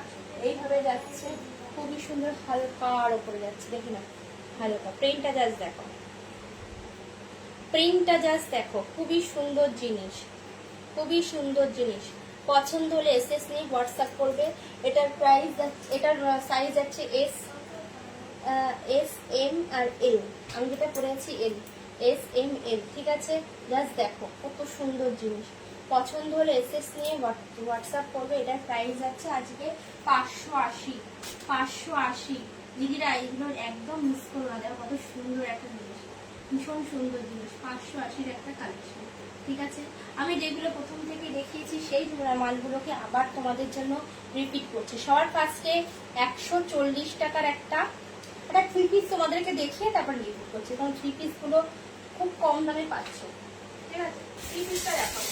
এইভাবে যাচ্ছে, খুবই সুন্দর, হালকার ওপরে যাচ্ছে, দেখে নাও হালকা। প্রিন্টটা জাস্ট দেখো, প্রিন্টটা জাস্ট দেখো, খুবই সুন্দর জিনিস, খুবই সুন্দর জিনিস। পছন্দ হলে এসএস নিয়ে হোয়াটসঅ্যাপ করবে। এটার প্রাইস, এটার সাইজ আছে এস, এস, এম আর এল, আমি যেটা পরে আছি এল, এস, এম, এল, ঠিক আছে। জাস্ট দেখো কত সুন্দর জিনিস, পছন্দ হলে এসএস নিয়ে হোয়াটসঅ্যাপ করবে। এটার প্রাইস আছে আজকে 580। 580 দিদিরা, এইগুলো একদম মিস করো না। দেখো কত সুন্দর একটা জিনিস, ভীষণ সুন্দর জিনিস, 580-র একটা কালেকশন। ঠিক আছে, আমি যেগুলো প্রথম থেকে দেখিয়েছি সেই মালগুলোকে আবার তোমাদের জন্য রিপিট করছি। সবার ফার্স্টে 140 টাকার একটা 3 পিস তোমাদেরকে দেখিয়ে তারপর রিপিট করছি, কারণ 3 পিস গুলো খুব কম দামে পাচ্ছ। ঠিক আছে, 3 পিসটা দেখাবো।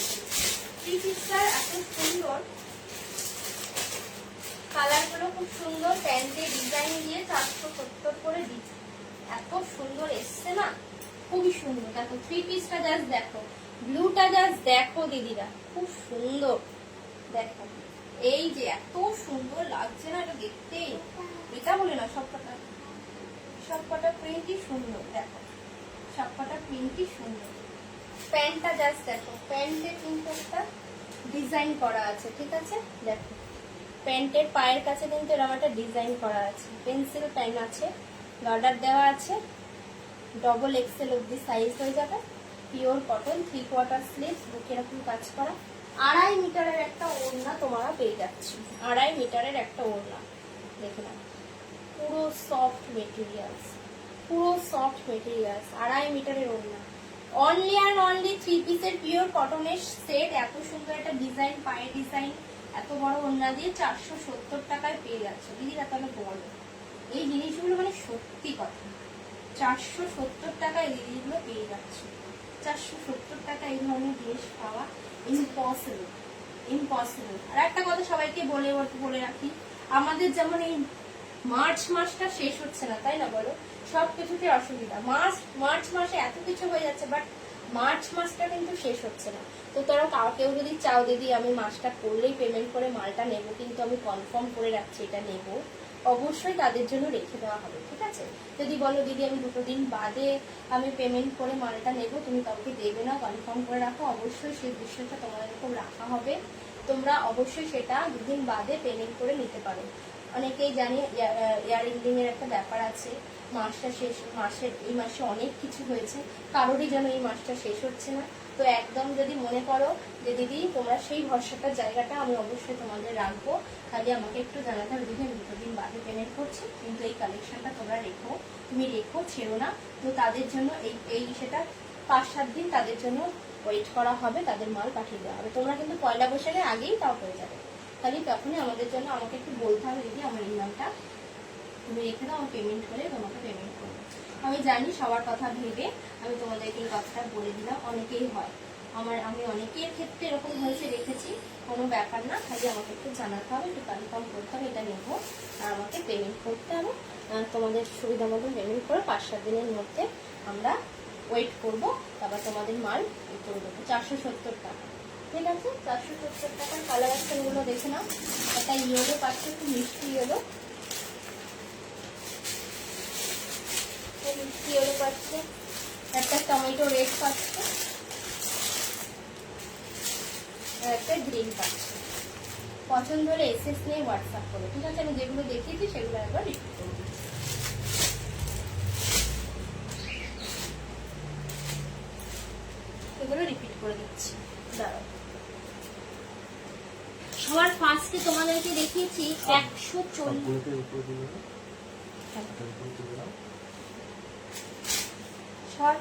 3 পিসটা এত সুন্দর, কালার গুলো খুব সুন্দর, প্যান্টে ডিজাইন দিয়ে 470 করে দিচ্ছে, এত সুন্দর এসছে না, খুবই সুন্দর। দেখো 3 পিসটা জাস্ট দেখো, ব্লুটা জাস্ট দেখো দিদিরা, খুব সুন্দর। দেখো এই যে এত সুন্দর লাগছে না এটা দেখতে, এটা বলে না সবকটা প্রিন্টই সুন্দর। দেখো সবকটা প্রিন্টই সুন্দর। প্যান্টটা জাস্ট দেখো, প্যান্টে কিন্তু একটা ডিজাইন করা আছে। ঠিক আছে, দেখো প্যান্টের পায়ের কাছে কিন্তু এরকম একটা ডিজাইন করা আছে, পেন্সিল প্যান্ট আছে, গার্ডার দেওয়া আছে, ডবল এক্সেল অব্দি সাইজ হয়ে যাবে, পিওর কটন, 3/4 স্লিভস, বুকে এরকম কাজ করা, 2.5 মিটারের একটা ওড়না তোমরা পেয়ে যাচ্ছ। 2.5 মিটারের একটা ওড়না, দেখে নাও, পুরো সফট মেটেরিয়ালস, 2.5 মিটারের ওড়না। অনলি অ্যান্ড অনলি 3 পিসের পিওর কটনের সেট, এত সুন্দর একটা ডিজাইন, পায়ে ডিজাইন, এত বড় ওড়না দিয়ে 470 টাকায় পেয়ে যাচ্ছে দিদিরা। তাহলে বলো, এই জিনিসগুলো মানে সত্যি কথা, 470 টাকায় এই জিনিসগুলো পেয়ে যাচ্ছে। 470 টাকা এই ধরনের জিনিস পাওয়া ইম্পসিবল। আর একটা কথা সবাইকে বলে রাখি, আমাদের যেমন এই মার্চ মাসটা শেষ হচ্ছে না, তাই না বলো, সবকিছুতে অসুবিধা। মার্চ মাসে এত কিছু হয়ে যাচ্ছে, বাট মার্চ মাসটা কিন্তু শেষ হচ্ছে না। তো তারা কেউ যদি চাও দিদি আমি মাসটা করলেই পেমেন্ট করে মালটা নেবো, কিন্তু আমি কনফার্ম করে রাখছি এটা নেবো, অবশ্যই তাদের জন্য রেখে দেওয়া হবে। ঠিক আছে, যদি বলো দিদি আমি 2 দিন বাদে আমি পেমেন্ট করে মালটা নেবো, তুমি কাউকে দেবে না, কনফার্ম করে রাখো, অবশ্যই সেই বিষয়টা তোমাদের উপর রাখা হবে। তোমরা অবশ্যই সেটা 2 দিন বাদে পেমেন্ট করে নিতে পারো। অনেকেই জানি ইয়ার এন্ডিং এর একটা ব্যাপার আছে, মাসটা শেষ, এই মাসে অনেক কিছু হয়েছে, কারোরই যেন এই মাসটা শেষ হচ্ছে না। তো একদম যদি মনে করো যে দিদি তোমরা সেই ভরসাটার জায়গাটা আমি অবশ্যই তোমাদের রাখবো, খালি আমাকে একটু জানাতে হবে দিদি আমি 2 দিন বাদে পেমেন্ট করছি, কিন্তু এই কালেকশনটা তোমরা তুমি রেখো, ছেড়ো না। তো তাদের জন্য এই সেটা 5-7 দিন তাদের জন্য ওয়েট করা হবে, তাদের মাল পাঠিয়ে দেওয়া হবে। তোমরা কিন্তু পয়লা বৈশাখের আগেই তাও হয়ে যাবে, খালি তখনই আমাদের জন্য আমাকে একটু বলতে হবে দিদি আমার এই নামটা তুমি রেখে দাও, আমি পেমেন্ট করে তোমাকে পেমেন্ট করবো। আমি জানি সবার কথা ভেবে আমি তোমাদেরকে এই কথাটা বলে দিলাম, অনেকেই হয়, আমি অনেকের ক্ষেত্রে এরকম হয়েছে রেখেছি, কোনো ব্যাপার না, খালি আমাকে একটু জানাতে হবে, একটু কনফার্ম করতে হবে এটা নেবো, আর আমাকে পেমেন্ট করতে হবে। তোমাদের সুবিধা মতো পেমেন্ট করে 5-7 দিনের মধ্যে আমরা ওয়েট করবো, তারপর তোমাদের মাল করে দেবো। 470 টাকা। ঠিক আছে, 470 টাকার কালার অপশনগুলো দেখে নাও। একটা ইয়েলো পাচ্ছে, খুব মিষ্টি ইয়েলো, মিষ্টি ইয়েলো পাচ্ছে, একটা টমেটো রেড পাচ্ছে, আর একটা গ্রিন পাচ্ছে। পছন্দ হলে এসএস নিয়ে হোয়াটসঅ্যাপ করো। ঠিক আছে, আমি যেগুলো দেখিয়েছি সেগুলো একবার রিপিট করবো। এগুলো রিপিট করে দিচ্ছি, দাঁড়াও। সবার ফার্স্টে তোমাদেরকে দেখিয়েছি 140। সবার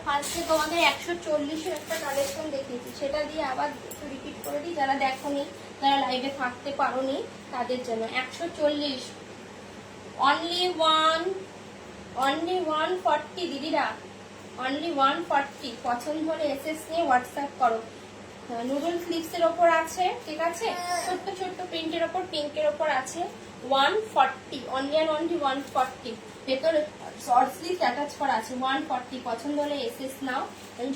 ফার্স্টে তোমাদের 140-এর একটা কালেকশন দেখিয়েছি, সেটা দিয়ে আবার একটু রিপিট করে দিই, যারা দেখোনি, যারা লাইভে থাকতে পারোনি তাদের জন্য। 140 অনলি 140 দিদিরা, অনলি 140। পছন্দ হলে এসএস নিয়ে হোয়াটসঅ্যাপ করো। নুডল স্লিভস এর ওপর আছে, ঠিক আছে, ছোট্ট ছোট্ট প্রিন্টের ওপর, পিঙ্কের ওপর আছে, 140, অনলি অ্যান্ড অনলি 140। ভেতরে শর্ট স্লিভ অ্যাটাচ করা আছে, 140। পছন্দ হলে এসএস নাও,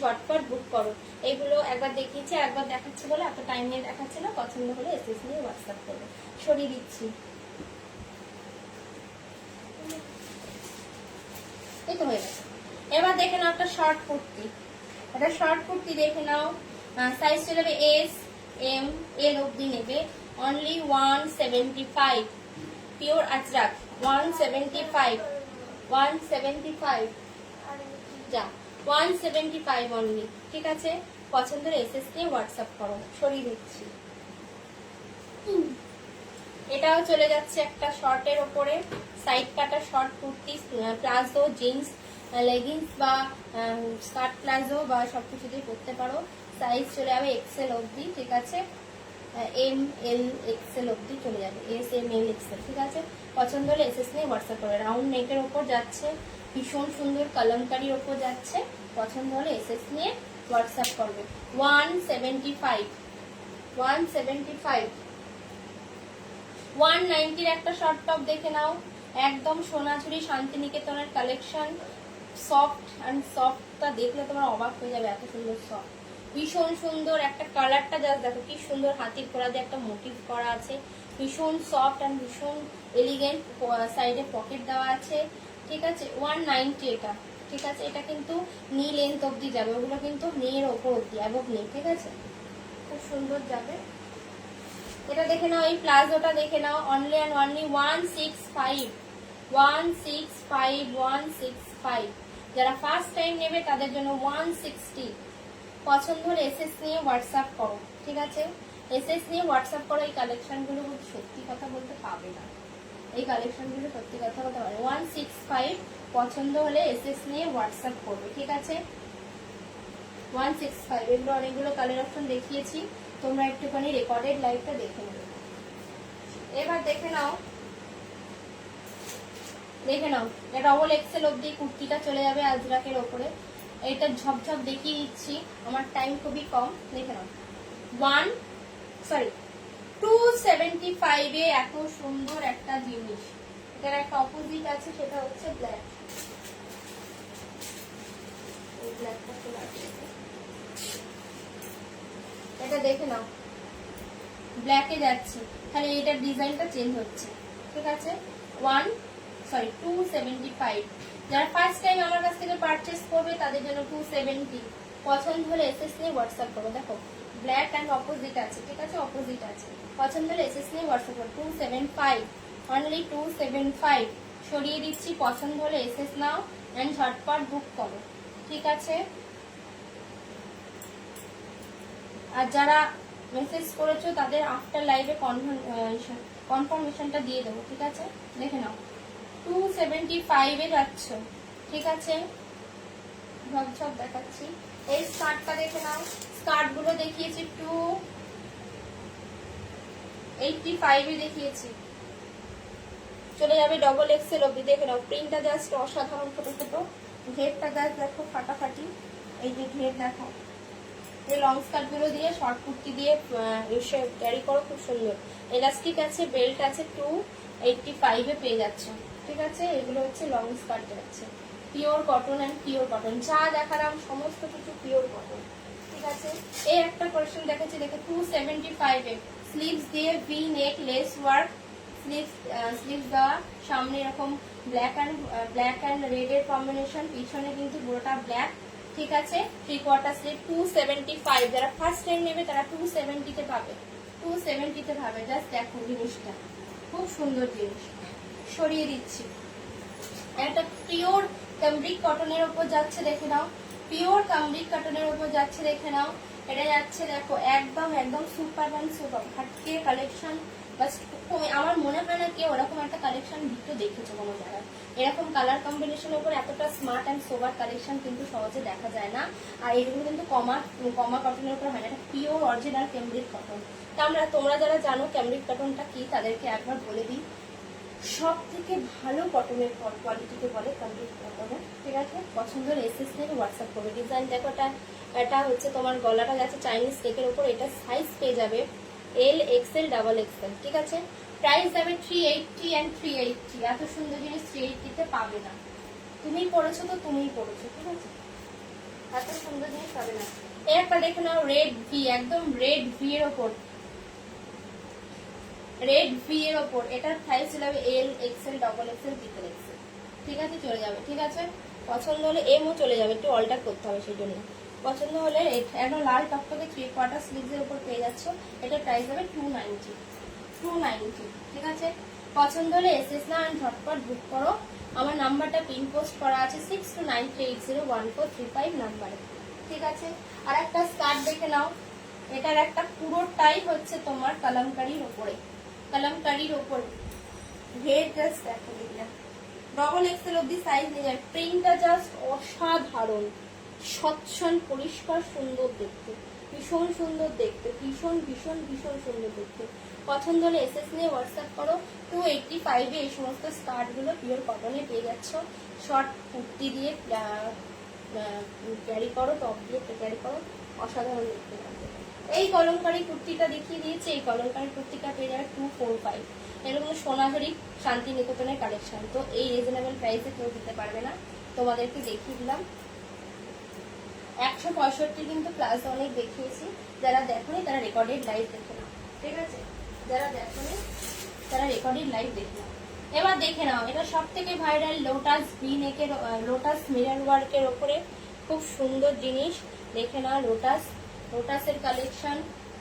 ঝটপট বুক করো। এগুলো একবার দেখিয়েছি, একবার দেখাচ্ছি বলে এত টাইম নিয়ে দেখাচ্ছে না, পছন্দ হলে এসএস নিয়ে হোয়াটসঅ্যাপ করবে। সরিয়ে দিচ্ছি, এই তো হয়ে গেছে। এবার দেখে নাও একটা শর্ট কুর্তি, একটা শর্ট কুর্তি দেখে নাও, সাইজ চলে যাবে এস এম এল অব্দি নেবে, অনলি 175, পিওর আজরাক, 175, যা 175 অনলি, ঠিক আছে। পছন্দের এসএস নিয়ে হোয়াটসঅ্যাপ করো, সরিয়ে দিচ্ছি। এটাও চলে যাচ্ছে একটা শর্টের ওপরে, সাইড কাটা short kurti, palazzo, jeans, leggings বা স্কার্ট প্লাজো বা সবকিছু দিয়ে পরতে পারো। সাইজ চলে যাবে এক্সেল অবধি, ঠিক আছে। এম এল এক্সেল অবধি চলে যাবে, এস এম এল এক্সেল, ঠিক আছে। পছন্দ হলে এসএস নিয়ে হোয়াটসঅ্যাপ করবে। রাউন্ড নেকের ওপর যাচ্ছে, ভীষণ সুন্দর কলমকারির ওপর যাচ্ছে। পছন্দ হলে এসএস নিয়ে হোয়াটসঅ্যাপ করবে। 175, 175, 190 একটা শর্ট টপ দেখে নাও, একদম সোনাঝুরি শান্তিনিকেতনের কালেকশন। সফট অ্যান্ড সফটটা দেখলে তোমার অবাক হয়ে যাবে, এত সুন্দর সফট, ভীষণ সুন্দর। একটা কালারটা জাস্ট দেখো কি সুন্দর, হাতির করা দিয়ে একটা মোটিভ করা আছে, ভীষণ সফট অ্যান্ড ভীষণ এলিগেন্ট। সাইডে পকেট দেওয়া আছে, ঠিক আছে। 190 এটা, ঠিক আছে। এটা কিন্তু নি লেন্থ অবধি যাবে, ওগুলো কিন্তু নিয়ের ওপর অবধি, অ্যাবভ নেই, ঠিক আছে। খুব সুন্দর যাবে। এটা দেখে নাও, এই প্লাজোটা দেখে নাও, অনলি অ্যান্ড অনলি 165, 165, 165। যারা ফার্স্ট টাইম নেবে তাদের জন্য 160। পছন্দ হলে এসএস নিয়ে হোয়াটসঅ্যাপ করো, ঠিক আছে। এসএস নিয়ে হোয়াটসঅ্যাপ করো। এই কালেকশনগুলো সত্যি কথা বলতে পাবে না, এই কালেকশনগুলো সত্যি কথা বলতে পারে। 165, পছন্দ হলে এসএস নিয়ে হোয়াটসঅ্যাপ করবে, ঠিক আছে। 165, এগুলো অনেকগুলো কালার অপশন দেখিয়েছি, তোমরা একটুখানি রেকর্ডেড লাইভটা দেখে নেবে। এবার দেখে নাও, দেখে নাও, ডবল এক্সেল অবধি কুর্তিটা চলে যাবে আজরাকের ওপরে। এটা ঝপঝপ দেখিয়ে দিচ্ছি, আমার টাইম খুবই কম। দেখে নাও, 275 এ এত সুন্দর একটা জিনিস। এটার একটা অপোজিট আছে, সেটা হচ্ছে ব্ল্যাক। এটা দেখে নাও, ব্ল্যাকে যাচ্ছে, খালি এটার ডিজাইনটা চেঞ্জ হচ্ছে, ঠিক আছে। 275। যারা ফার্স্ট টাইম আমার কাছ থেকে পারচেস করবে তাদের জন্য 270। পছন্দ হলে এসএস নিয়ে হোয়াটসঅ্যাপ করো। দেখো ব্ল্যাক অ্যান্ড অপোজিট আছে, ঠিক আছে, অপোজিট আছে। পছন্দ হলে এসএস নিয়ে হোয়াটসঅ্যাপ করো। 275, অনলি 275 সরিয়ে দিচ্ছি। পছন্দ হলে এসএস নাও অ্যান্ড ঝটপট বুক করো, ঠিক আছে। আর যারা মেসেজ করেছো তাদের আফটার লাইভে কনফার্মেশনটা দিয়ে দেবো, ঠিক আছে। দেখে নাও, 275 এ যাচ্ছ, ঠিক আছে। সব দেখাচ্ছি। এই স্কার্টটা দেখে নাও, স্কার্ট গুলো দেখিয়েছি 285 এ দেখিয়েছি, চলে যাবে ডবল এক্সেল অব্দি। দেখে নাও, প্রিন্টটা জাস্ট অসাধারণ, ছোট ছোট। ঘেরটা জাস্ট দেখো ফাটাফাটি, এই যে ঘের দেখো। এই লং স্কার্ট গুলো দিয়ে শর্ট কুর্তি দিয়ে ক্যারি করো, খুব সুন্দর। এলাস্টিক আছে, বেল্ট আছে, 285 এ পেয়ে যাচ্ছে, ঠিক আছে। এগুলো হচ্ছে লং স্কার্ট যাচ্ছে, pure cotton and pure cotton. যা দেখালাম সমস্ত কিছু পিওর কটন, ঠিক আছে। এই একটা কালেকশন দেখেছি, দেখে 275 এ স্লিভস দিয়ে ভি নেক লেস ওয়ার্ক, স্লিভস দেওয়া, সামনে এরকম ব্ল্যাক অ্যান্ড রেড এর কম্বিনেশন, পিছনে কিন্তু পুরোটা ব্ল্যাক, ঠিক আছে। 3/4 স্লিভ, 275। যারা ফার্স্ট টাইম নেবে তারা 270 তে পাবে, 270 তে পাবে। জাস্ট দেখো জিনিসটা, খুব সুন্দর জিনিস। সরিয়ে দিচ্ছি। একটা পিওর কামব্রিক কটনের উপর যাচ্ছে, দেখে নাও, পিওর কামব্রিক কটনের উপর যাচ্ছে, দেখে নাও। এটা যাচ্ছে দেখো একদম একদম সুপার অ্যান্ড সুপার হাটকে কালেকশন। আমার মনে হয় না কেউ ওরকম একটা কালেকশন ভিডিও দেখেছো কোনো জায়গায়। এরকম কালার কম্বিনেশনের উপর এতটা স্মার্ট অ্যান্ড সোবার কালেকশন কিন্তু সহজে দেখা যায় না। আর এগুলো কিন্তু কমা কটনের উপর হয় না, এটা পিওর অরিজিনাল ক্যামব্রিক কটন। তোমরা যারা জানো ক্যামব্রিক কটনটা কি তাদেরকে একবার বলে দিই, সব থেকে ভালো কটনের কোয়ালিটিকে বলে ক্যামব্রিক কটন, ঠিক আছে। পছন্দ হলে এসএস থেকে হোয়াটসঅ্যাপ করবে। ডিজাইন দেখো, এটা হচ্ছে তোমার গলাটা যাচ্ছে চাইনিজ কেকের উপর। এটা সাইজ পেয়ে যাবে এল এক্সেল ডাবল এক্সেল, ঠিক আছে। প্রাইস যাবে 380 অ্যান্ড 380। এত সুন্দর জিনিস 380 তে পাবে না। তুমি পড়েছো তো তুমিই পড়েছো, ঠিক আছে, এত সুন্দর জিনিস পাবে না। এই একটা দেখে নাও, রেড ভি, একদম রেড ভি এর ওপর, রেড ভি এর ওপর। এটার সাইজ চলে যাবে L XL double XL triple Excel, ঠিক আছে, চলে যাবে, ঠিক আছে। পছন্দ হলে এমও চলে যাবে, একটু অল্টার করতে হবে সেই জন্য। পছন্দ হলে একদম লাল টকটকে 3/4 স্লিভস এর উপর পেয়ে যাচ্ছ। এটার প্রাইস হবে 290, 290, ঠিক আছে। পছন্দ হলে এসএস না আর ঝটপট বুক করো। আমার নাম্বারটা পিন পোস্ট করা আছে 6293801435 নাম্বারে, ঠিক আছে। আর একটা স্কার্ট দেখে নাও, এটার একটা পুরোটাই হচ্ছে তোমার কালামকারীর ওপরে, কালামকারীর ওপরে ঘের জাস্ট দেখো, দেখলাম ডবল এক্সেল অব্দি সাইজ নিয়ে যায়। প্রিন্টটা জাস্ট অসাধারণ, স্বচ্ছল পরিষ্কার সুন্দর দেখতে, ভীষণ সুন্দর দেখতে, ভীষণ ভীষণ ভীষণ সুন্দর দেখতে। পছন্দ হলে এসএস নিয়ে হোয়াটসঅ্যাপ করো। 285 এই সমস্ত স্কার্ট গুলো পিওর কটনে পেয়ে যাচ্ছ। শর্ট কুর্তি দিয়ে ক্যারি করো, টপ দিয়ে ক্যারি করো, অসাধারণ দেখতে লাগবে। এই কলমকারী কুর্তিটা দেখিয়ে দিয়েছি, এই কলমকারী কুর্তিটা পেয়ে যাবে 245। এরকম সোনাঝুরি শান্তিনিকেতনের কালেকশন, তো এই রিজনেবল প্রাইসে কেউ দিতে পারবে না, তোমাদেরকে দেখিয়ে দিলাম। 165 কিন্তু প্লাস অনেক দেখিয়েছি, যারা দেখোনি তারা রেকর্ডেড লাইভ দেখে নাও, ঠিক আছে। যারা দেখোনি তারা রেকর্ডেড লাইভ দেখে নাও। এবার দেখে নাও, এটা সব থেকে ভাইরাল লোটাস ভি নেকের, লোটাস মিরর ওয়ার্কের ওপরে খুব সুন্দর জিনিস। দেখে নাও লোটাস, লোটাসের কালেকশন,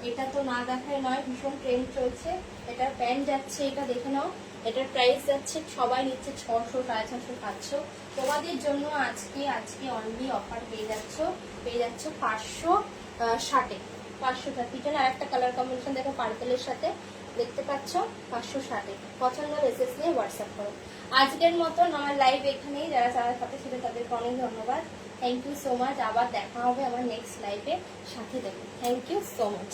এটা তো না দেখায় নয়, ভীষণ ট্রেন্ড চলছে। এটার প্যান্ট যাচ্ছে, এটা দেখে নাও, এটার প্রাইস যাচ্ছে, সবাই নিচ্ছে 600, 650, 700। তোমাদের জন্য আজকে অনলি অফার পেয়ে যাচ্ছ 560-এ, 560। পিছনে আর একটা কালার কম্বিনেশন দেখো পার্পেলের সাথে, দেখতে পাচ্ছ 560-এ। পছন্দ এসএস নিয়ে হোয়াটসঅ্যাপ করো। আজকের মতন আমার লাইভ এখানেই, যারা যারা সাথে ছিল তাদেরকে অনেক ধন্যবাদ, থ্যাংক ইউ সো মাচ। আবার দেখা হবে আমার নেক্সট লাইভে, সাথে দেখো, থ্যাংক ইউ সো মাচ।